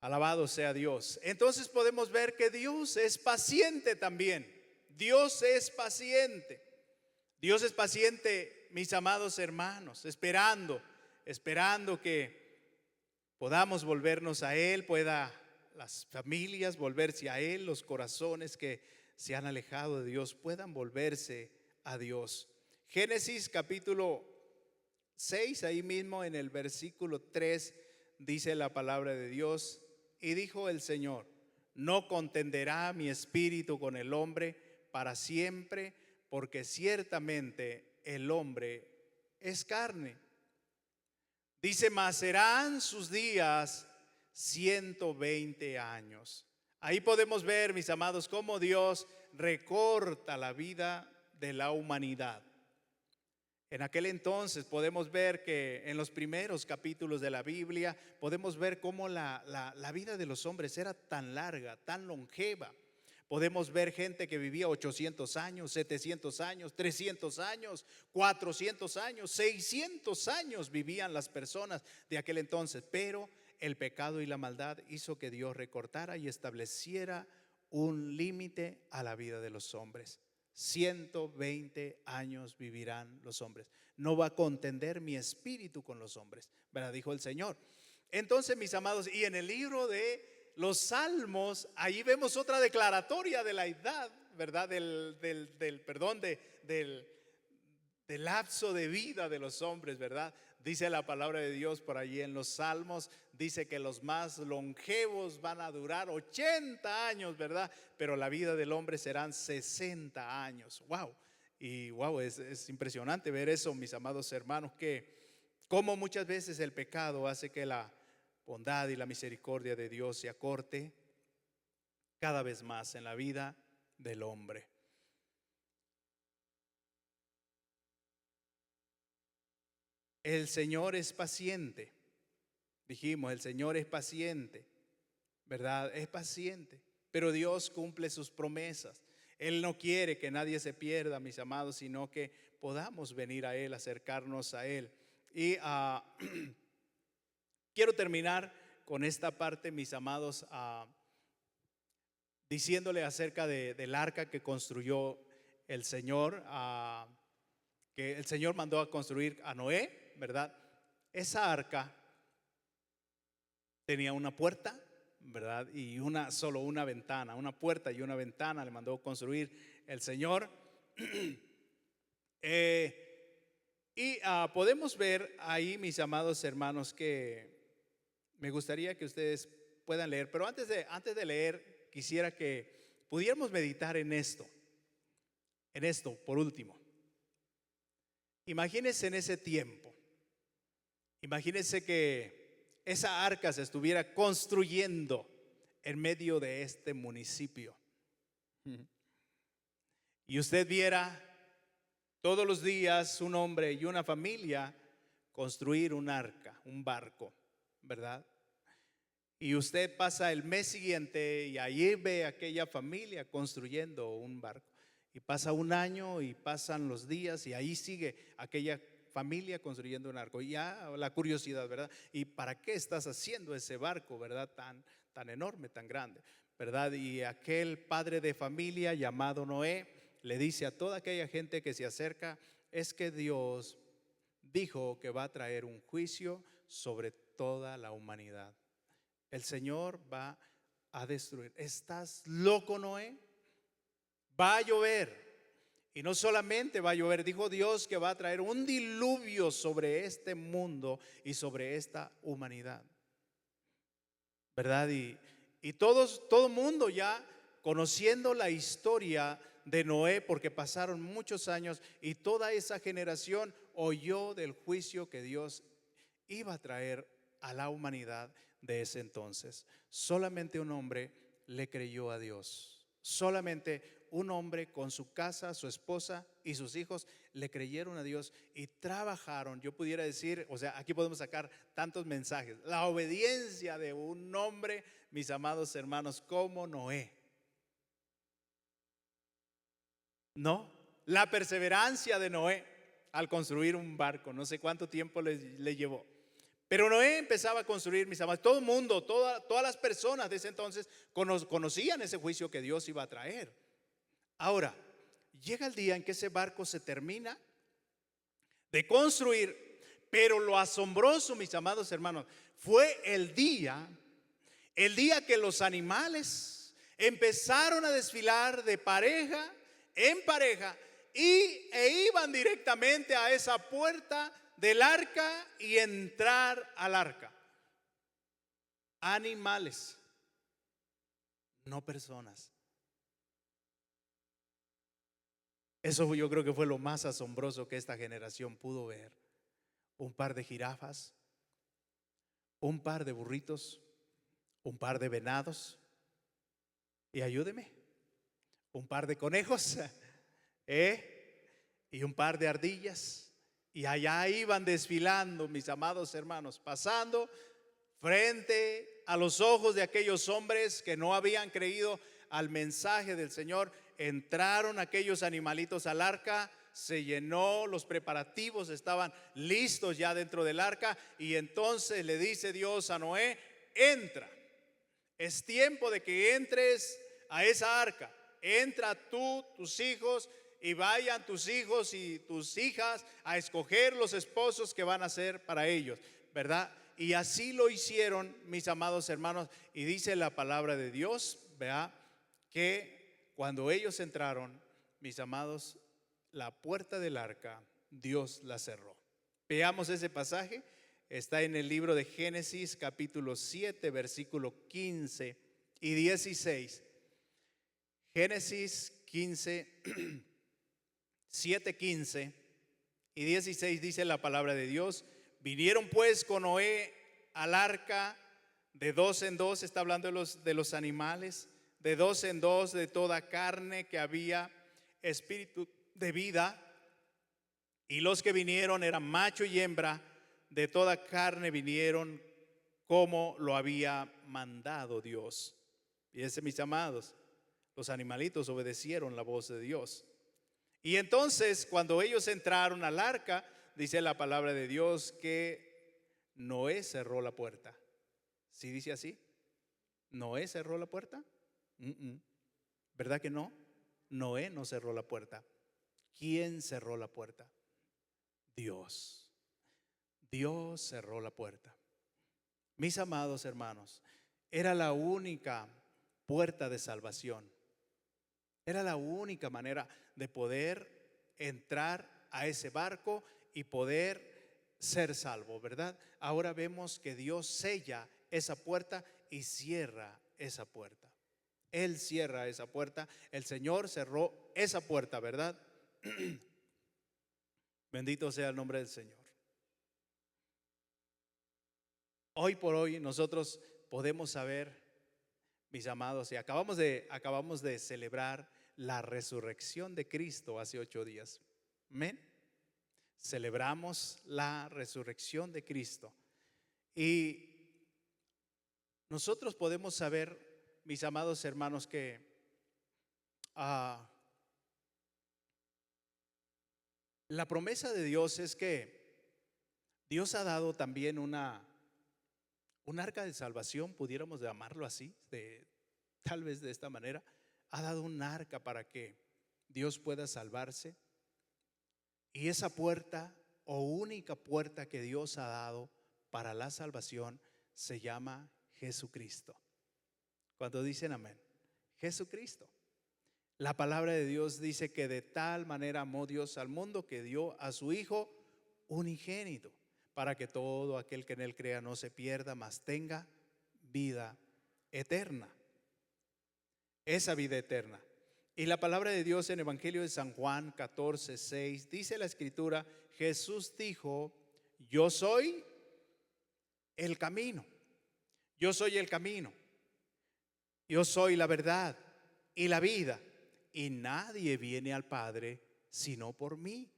Alabado sea Dios. Entonces podemos ver que Dios es paciente también. Dios es paciente. Dios es paciente, mis amados hermanos, esperando que podamos volvernos a Él, pueda las familias volverse a Él, los corazones que se han alejado de Dios puedan volverse a Dios. Génesis capítulo 6, ahí mismo en el versículo 3 dice la palabra de Dios: y dijo el Señor, no contenderá mi espíritu con el hombre para siempre, porque ciertamente el hombre es carne. Dice, mas serán sus días 120 años. Ahí podemos ver, mis amados, cómo Dios recorta la vida de la humanidad. En aquel entonces podemos ver que en los primeros capítulos de la Biblia podemos ver cómo la vida de los hombres era tan larga, tan longeva. Podemos ver gente que vivía 800 años, 700 años, 300 años, 400 años, 600 años vivían las personas de aquel entonces. Pero el pecado y la maldad hizo que Dios recortara y estableciera un límite a la vida de los hombres. 120 años vivirán los hombres. No va a contender mi espíritu con los hombres, ¿verdad? Dijo el Señor. Entonces, mis amados, y en el libro de los Salmos, ahí vemos otra declaratoria de la edad, ¿verdad? Del lapso de vida de los hombres, ¿verdad? Dice la palabra de Dios por allí en los Salmos, dice que los más longevos van a durar 80 años, ¿verdad? Pero la vida del hombre serán 60 años. ¡Wow! Y wow, es impresionante ver eso, mis amados hermanos, que como muchas veces el pecado hace que la bondad y la misericordia de Dios se acorte cada vez más en la vida del hombre. El Señor es paciente. Dijimos, el Señor es paciente, ¿verdad? Es paciente, pero Dios cumple sus promesas. Él no quiere que nadie se pierda, mis amados, sino que podamos venir a Él, acercarnos a Él. Y quiero terminar con esta parte, mis amados, diciéndole acerca del arca que construyó el Señor, que el Señor mandó a construir a Noé, ¿verdad? Esa arca tenía una puerta, ¿verdad? Y solo una ventana, una puerta y una ventana le mandó construir el Señor. Podemos ver ahí, mis amados hermanos, que me gustaría que ustedes puedan leer, pero antes de leer, quisiera que pudiéramos meditar en esto por último. Imagínense en ese tiempo, imagínense que esa arca se estuviera construyendo en medio de este municipio y usted viera todos los días un hombre y una familia construir un arca, un barco, ¿verdad? Y usted pasa el mes siguiente y ahí ve a aquella familia construyendo un barco. Y pasa un año y pasan los días y ahí sigue aquella familia construyendo un barco. Y ya la curiosidad, ¿verdad? ¿Y para qué estás haciendo ese barco, verdad? Tan enorme, tan grande, ¿verdad? Y aquel padre de familia llamado Noé le dice a toda aquella gente que se acerca, es que Dios dijo que va a traer un juicio sobre toda la humanidad. El Señor va a destruir. ¿Estás loco, Noé? Va a llover. Y no solamente va a llover, dijo Dios que va a traer un diluvio sobre este mundo y sobre esta humanidad, ¿verdad? Y todo mundo ya conociendo la historia de Noé, porque pasaron muchos años y toda esa generación oyó del juicio que Dios iba a traer a la humanidad de ese entonces. Solamente un hombre le creyó a Dios. Solamente un hombre con su casa, su esposa y sus hijos le creyeron a Dios y trabajaron. Yo pudiera decir, o sea, aquí podemos sacar tantos mensajes. La obediencia de un hombre, mis amados hermanos, como Noé. No, la perseverancia de Noé al construir un barco. No sé cuánto tiempo le llevó. Pero Noé empezaba a construir, mis amados. Todo el mundo, todas las personas de ese entonces conocían ese juicio que Dios iba a traer. Ahora, llega el día en que ese barco se termina de construir, pero lo asombroso, mis amados hermanos, fue el día que los animales empezaron a desfilar de pareja en pareja e iban directamente a esa puerta del arca y entrar al arca. Animales, no personas. Eso yo creo que fue lo más asombroso que esta generación pudo ver. Un par de jirafas, un par de burritos, un par de venados y ayúdeme, un par de conejos y un par de ardillas. Y allá iban desfilando, mis amados hermanos, pasando frente a los ojos de aquellos hombres que no habían creído al mensaje del Señor. Entraron aquellos animalitos al arca, se llenó, los preparativos estaban listos ya dentro del arca. Y entonces le dice Dios a Noé: entra, es tiempo de que entres a esa arca. Entra tú, tus hijos, y vayan tus hijos y tus hijas a escoger los esposos que van a ser para ellos, ¿verdad? Y así lo hicieron, mis amados hermanos. Y dice la palabra de Dios, ¿verdad?, que cuando ellos entraron, mis amados, la puerta del arca, Dios la cerró. Veamos ese pasaje. Está en el libro de Génesis, capítulo 7, versículo 15 y 16. Génesis 7, 15 y 16 dice la palabra de Dios: vinieron pues con Noé al arca de dos en dos. Está hablando de los animales, de dos en dos, de toda carne que había espíritu de vida. Y los que vinieron eran macho y hembra, de toda carne vinieron como lo había mandado Dios. Fíjense, mis amados, los animalitos obedecieron la voz de Dios. Y entonces cuando ellos entraron al arca, dice la palabra de Dios que Noé cerró la puerta. ¿Sí dice así? ¿Noé cerró la puerta? ¿Verdad que no? Noé no cerró la puerta. ¿Quién cerró la puerta? Dios. Dios cerró la puerta. Mis amados hermanos, era la única puerta de salvación. Era la única manera de poder entrar a ese barco y poder ser salvo, ¿verdad? Ahora vemos que Dios sella esa puerta y cierra esa puerta. Él cierra esa puerta. El Señor cerró esa puerta, ¿verdad? Bendito sea el nombre del Señor. Hoy por hoy nosotros podemos saber, mis amados, y acabamos de celebrar la resurrección de Cristo hace 8 días. Amén. Celebramos la resurrección de Cristo. Y nosotros podemos saber, mis amados hermanos, que la promesa de Dios es que Dios ha dado también un arca de salvación, pudiéramos llamarlo así, tal vez de esta manera. Ha dado un arca para que Dios pueda salvarse. Y esa puerta, o única puerta que Dios ha dado para la salvación, se llama Jesucristo. Cuando dicen amén, Jesucristo. La palabra de Dios dice que de tal manera amó Dios al mundo que dio a su Hijo unigénito, para que todo aquel que en él crea no se pierda, mas tenga vida eterna. Esa vida eterna. Y la palabra de Dios en Evangelio de San Juan 14, 6 dice la escritura: Jesús dijo: yo soy el camino, yo soy el camino, yo soy la verdad y la vida, y nadie viene al Padre sino por mí,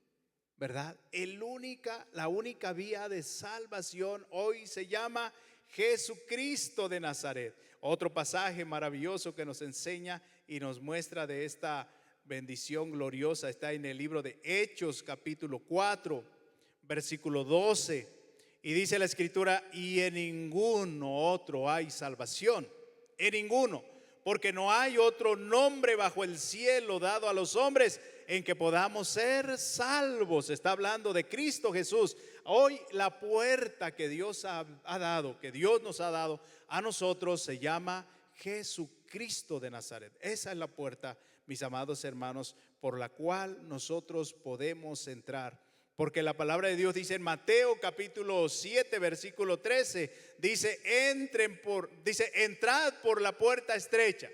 ¿verdad? La única vía de salvación hoy se llama Jesucristo de Nazaret. Otro pasaje maravilloso que nos enseña y nos muestra de esta bendición gloriosa está en el libro de Hechos, capítulo 4, versículo 12. Y dice la escritura: y en ninguno otro hay salvación, en ninguno, porque no hay otro nombre bajo el cielo dado a los hombres en que podamos ser salvos. Está hablando de Cristo Jesús. Hoy la puerta que Dios ha dado, que Dios nos ha dado a nosotros, se llama Jesucristo de Nazaret. Esa es la puerta, mis amados hermanos, por la cual nosotros podemos entrar. Porque la palabra de Dios dice en Mateo capítulo 7, versículo 13, dice: entrad por la puerta estrecha.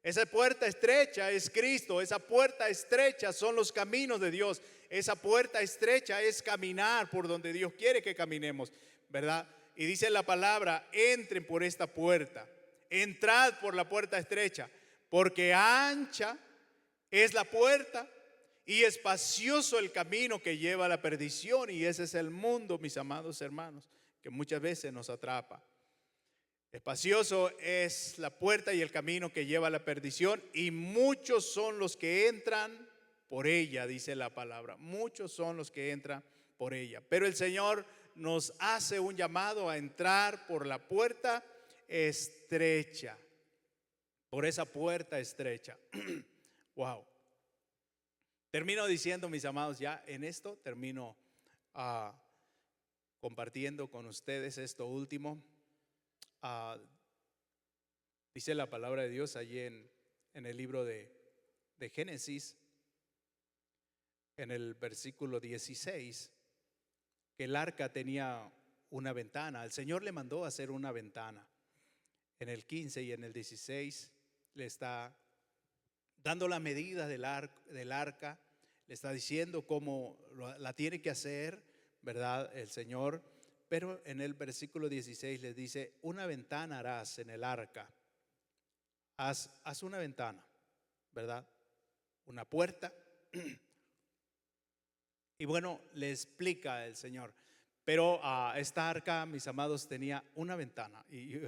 Esa puerta estrecha es Cristo. Esa puerta estrecha son los caminos de Dios. Esa puerta estrecha es caminar por donde Dios quiere que caminemos, ¿verdad? Y dice la palabra: entren por esta puerta, entrad por la puerta estrecha, porque ancha es la puerta y espacioso el camino que lleva a la perdición. Y ese es el mundo, mis amados hermanos, que muchas veces nos atrapa. Espacioso es la puerta y el camino que lleva a la perdición, y muchos son los que entran por ella, dice la palabra. Muchos son los que entran por ella. Pero el Señor nos hace un llamado a entrar por la puerta estrecha. Por esa puerta estrecha. Wow. Termino diciendo, mis amados, ya en esto termino compartiendo con ustedes esto último. Dice la palabra de Dios allí en el libro de Génesis, en el versículo 16, que el arca tenía una ventana. El Señor le mandó a hacer una ventana. En el 15 y en el 16 le está dando la medida del arca, le está diciendo cómo la tiene que hacer, ¿verdad? El Señor. Pero en el versículo 16 le dice: una ventana harás en el arca. Haz una ventana, ¿verdad? Una puerta. Y bueno, le explica el Señor. Pero esta arca, mis amados, tenía una ventana. Y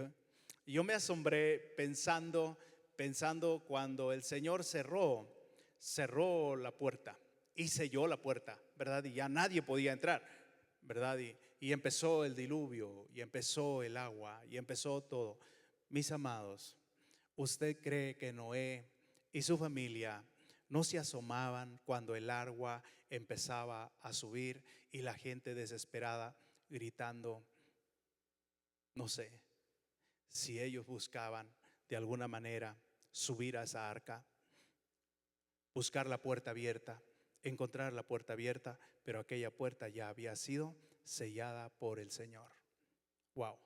yo me asombré pensando cuando el Señor cerró la puerta y selló la puerta, ¿verdad? Y ya nadie podía entrar, ¿verdad? Y empezó el diluvio, y empezó el agua, y empezó todo. Mis amados, ¿usted cree que Noé y su familia no se asomaban cuando el agua empezaba a subir y la gente desesperada gritando? No sé si ellos buscaban de alguna manera subir a esa arca, buscar la puerta abierta, encontrar la puerta abierta, pero aquella puerta ya había sido sellada por el Señor. Wow,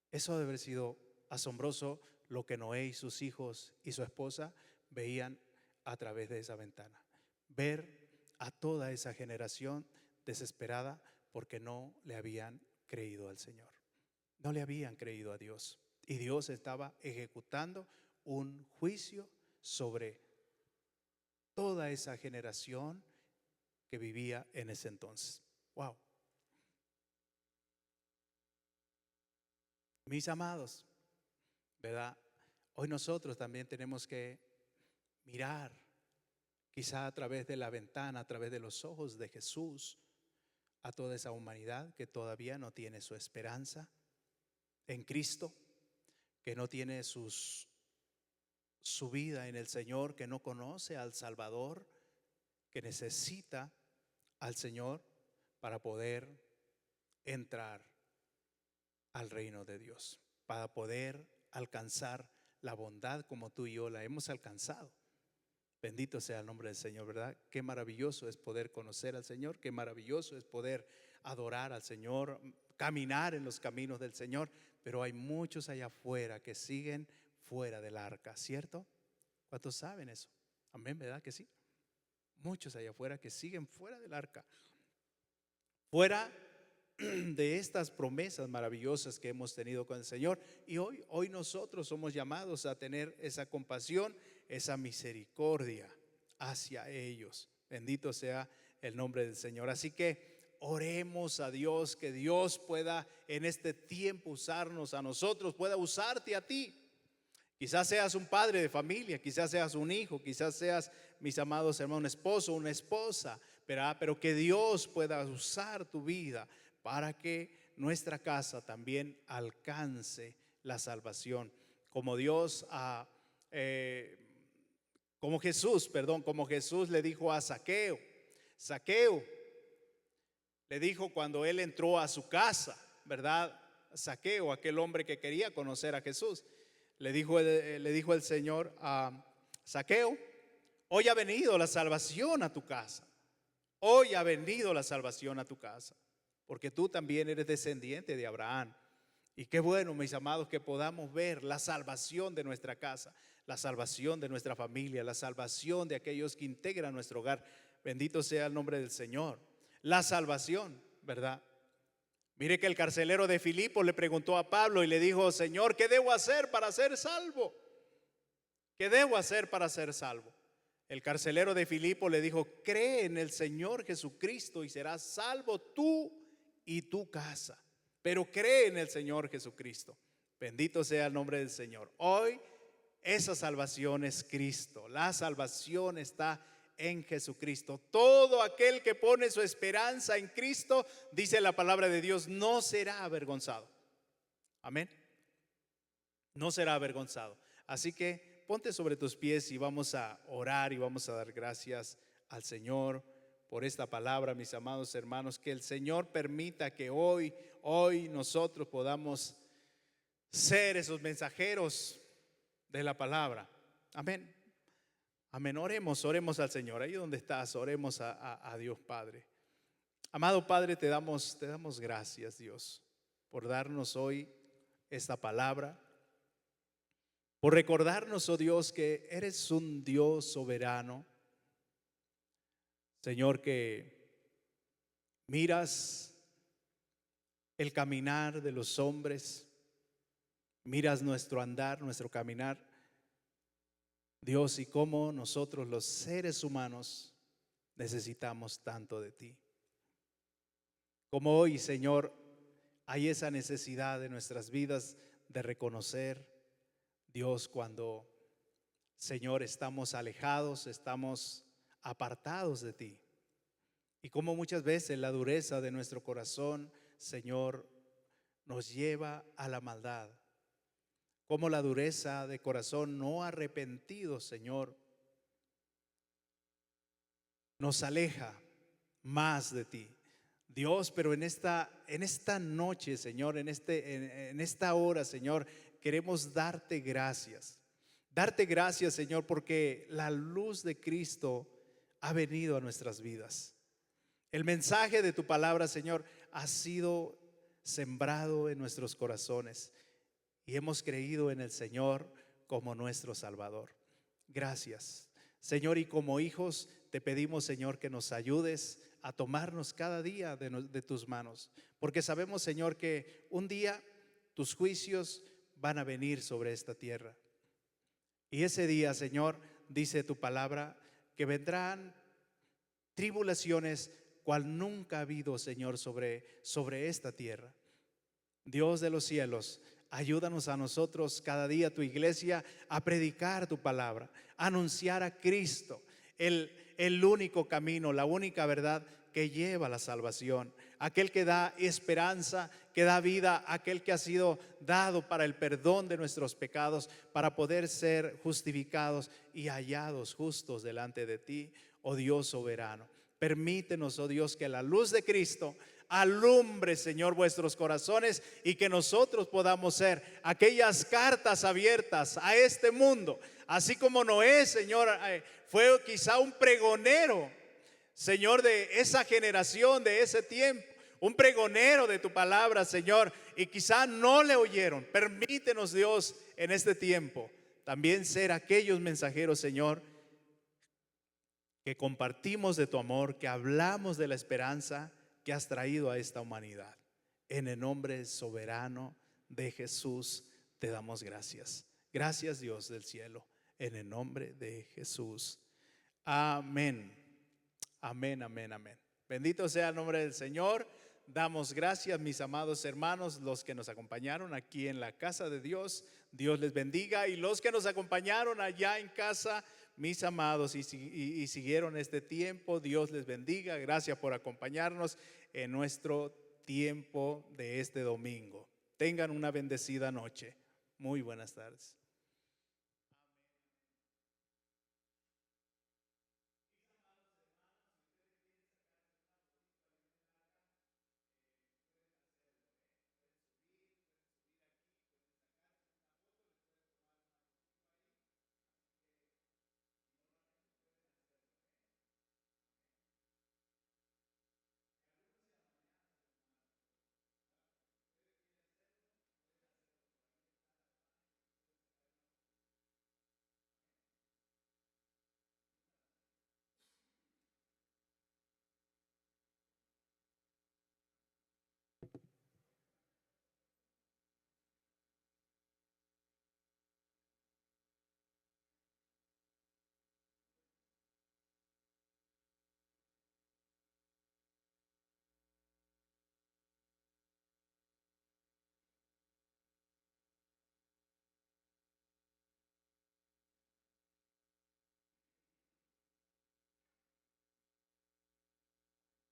eso debe haber sido asombroso, lo que Noé y sus hijos y su esposa veían a través de esa ventana. Ver a toda esa generación desesperada porque no le habían creído al Señor, no le habían creído a Dios, y Dios estaba ejecutando un juicio sobre toda esa generación que vivía en ese entonces. Wow. Mis amados, ¿verdad? Hoy nosotros también tenemos que mirar, quizá a través de la ventana, a través de los ojos de Jesús, a toda esa humanidad que todavía no tiene su esperanza en Cristo, que no tiene su vida en el Señor, que no conoce al Salvador, que necesita al Señor para poder entrar al reino de Dios, para poder alcanzar la bondad como tú y yo la hemos alcanzado. Bendito sea el nombre del Señor, ¿verdad? Qué maravilloso es poder conocer al Señor, qué maravilloso es poder adorar al Señor, caminar en los caminos del Señor. Pero hay muchos allá afuera que siguen fuera del arca, ¿cierto? ¿Cuántos saben eso? Amén, ¿verdad que sí? Muchos allá afuera que siguen fuera del arca, fuera de estas promesas maravillosas que hemos tenido con el Señor. Y hoy nosotros somos llamados a tener esa compasión, esa misericordia hacia ellos. Bendito sea el nombre del Señor. Así que oremos a Dios, que Dios pueda en este tiempo usarnos a nosotros, pueda usarte a ti, Quizás seas un padre de familia, quizás seas un hijo, quizás seas, mis amados hermanos, un esposo, una esposa, pero que Dios pueda usar tu vida para que nuestra casa también alcance la salvación. Como Jesús le dijo a Zaqueo, le dijo cuando él entró a su casa, ¿verdad? Zaqueo, aquel hombre que quería conocer a Jesús, le dijo el Señor a Zaqueo: hoy ha venido la salvación a tu casa. Hoy ha venido la salvación a tu casa, porque tú también eres descendiente de Abraham. Y qué bueno, mis amados, que podamos ver la salvación de nuestra casa, la salvación de nuestra familia, la salvación de aquellos que integran nuestro hogar. Bendito sea el nombre del Señor. La salvación, ¿verdad? Mire que el carcelero de Filipo le preguntó a Pablo y le dijo: Señor, ¿qué debo hacer para ser salvo? ¿Qué debo hacer para ser salvo? El carcelero de Filipo le dijo: cree en el Señor Jesucristo y serás salvo tú y tu casa. Pero cree en el Señor Jesucristo. Bendito sea el nombre del Señor. Hoy esa salvación es Cristo. La salvación está en Jesucristo. Todo aquel que pone su esperanza en Cristo, dice la palabra de Dios, no será avergonzado. Amén. No será avergonzado. Así que ponte sobre tus pies y vamos a orar y vamos a dar gracias al Señor por esta palabra, mis amados hermanos. Que el Señor permita que hoy nosotros podamos ser esos mensajeros de la palabra. Amén. Amén. Oremos al Señor. Ahí donde estás, oremos a Dios Padre. Amado Padre, te damos gracias, Dios, por darnos hoy esta palabra, por recordarnos, oh Dios, que eres un Dios soberano, Señor, que miras el caminar de los hombres, miras nuestro andar, nuestro caminar, Dios, y cómo nosotros los seres humanos necesitamos tanto de ti. Como hoy, Señor, hay esa necesidad de nuestras vidas de reconocer, Dios, cuando, Señor, estamos alejados, estamos apartados de ti. Y como muchas veces la dureza de nuestro corazón, Señor, nos lleva a la maldad. Como la dureza de corazón no arrepentido, Señor, nos aleja más de ti. Dios, pero en esta noche, Señor, en esta hora, Señor, queremos darte gracias. Darte gracias, Señor, porque la luz de Cristo ha venido a nuestras vidas. El mensaje de tu palabra, Señor, ha sido sembrado en nuestros corazones y hemos creído en el Señor como nuestro Salvador. Gracias, Señor, y como hijos te pedimos, Señor, que nos ayudes a tomarnos cada día de tus manos, porque sabemos, Señor, que un día tus juicios van a venir sobre esta tierra. Y ese día, Señor, dice tu palabra, que vendrán tribulaciones cual nunca ha habido, Señor, sobre esta tierra. Dios de los cielos, ayúdanos a nosotros cada día, tu iglesia, a predicar tu palabra, a anunciar a Cristo, el único camino, la única verdad que lleva a la salvación, aquel que da esperanza, que da vida, aquel que ha sido dado para el perdón de nuestros pecados, para poder ser justificados y hallados justos delante de ti, oh Dios soberano. Permítenos, oh Dios, que la luz de Cristo alumbre, Señor, vuestros corazones y que nosotros podamos ser aquellas cartas abiertas a este mundo, así como Noé, Señor, fue quizá un pregonero, Señor, de esa generación, de ese tiempo, un pregonero de tu palabra, Señor, y quizá no le oyeron. Permítenos, Dios, en este tiempo también ser aquellos mensajeros, Señor, que compartimos de tu amor, que hablamos de la esperanza que has traído a esta humanidad. En el nombre soberano de Jesús te damos gracias. Gracias, Dios del cielo, en el nombre de Jesús. Amén. Amén, amén, amén. Bendito sea el nombre del Señor. Damos gracias, mis amados hermanos, los que nos acompañaron aquí en la casa de Dios. Dios les bendiga. Y los que nos acompañaron allá en casa, mis amados, y siguieron este tiempo, Dios les bendiga. Gracias por acompañarnos en nuestro tiempo de este domingo. Tengan una bendecida noche. Muy buenas tardes.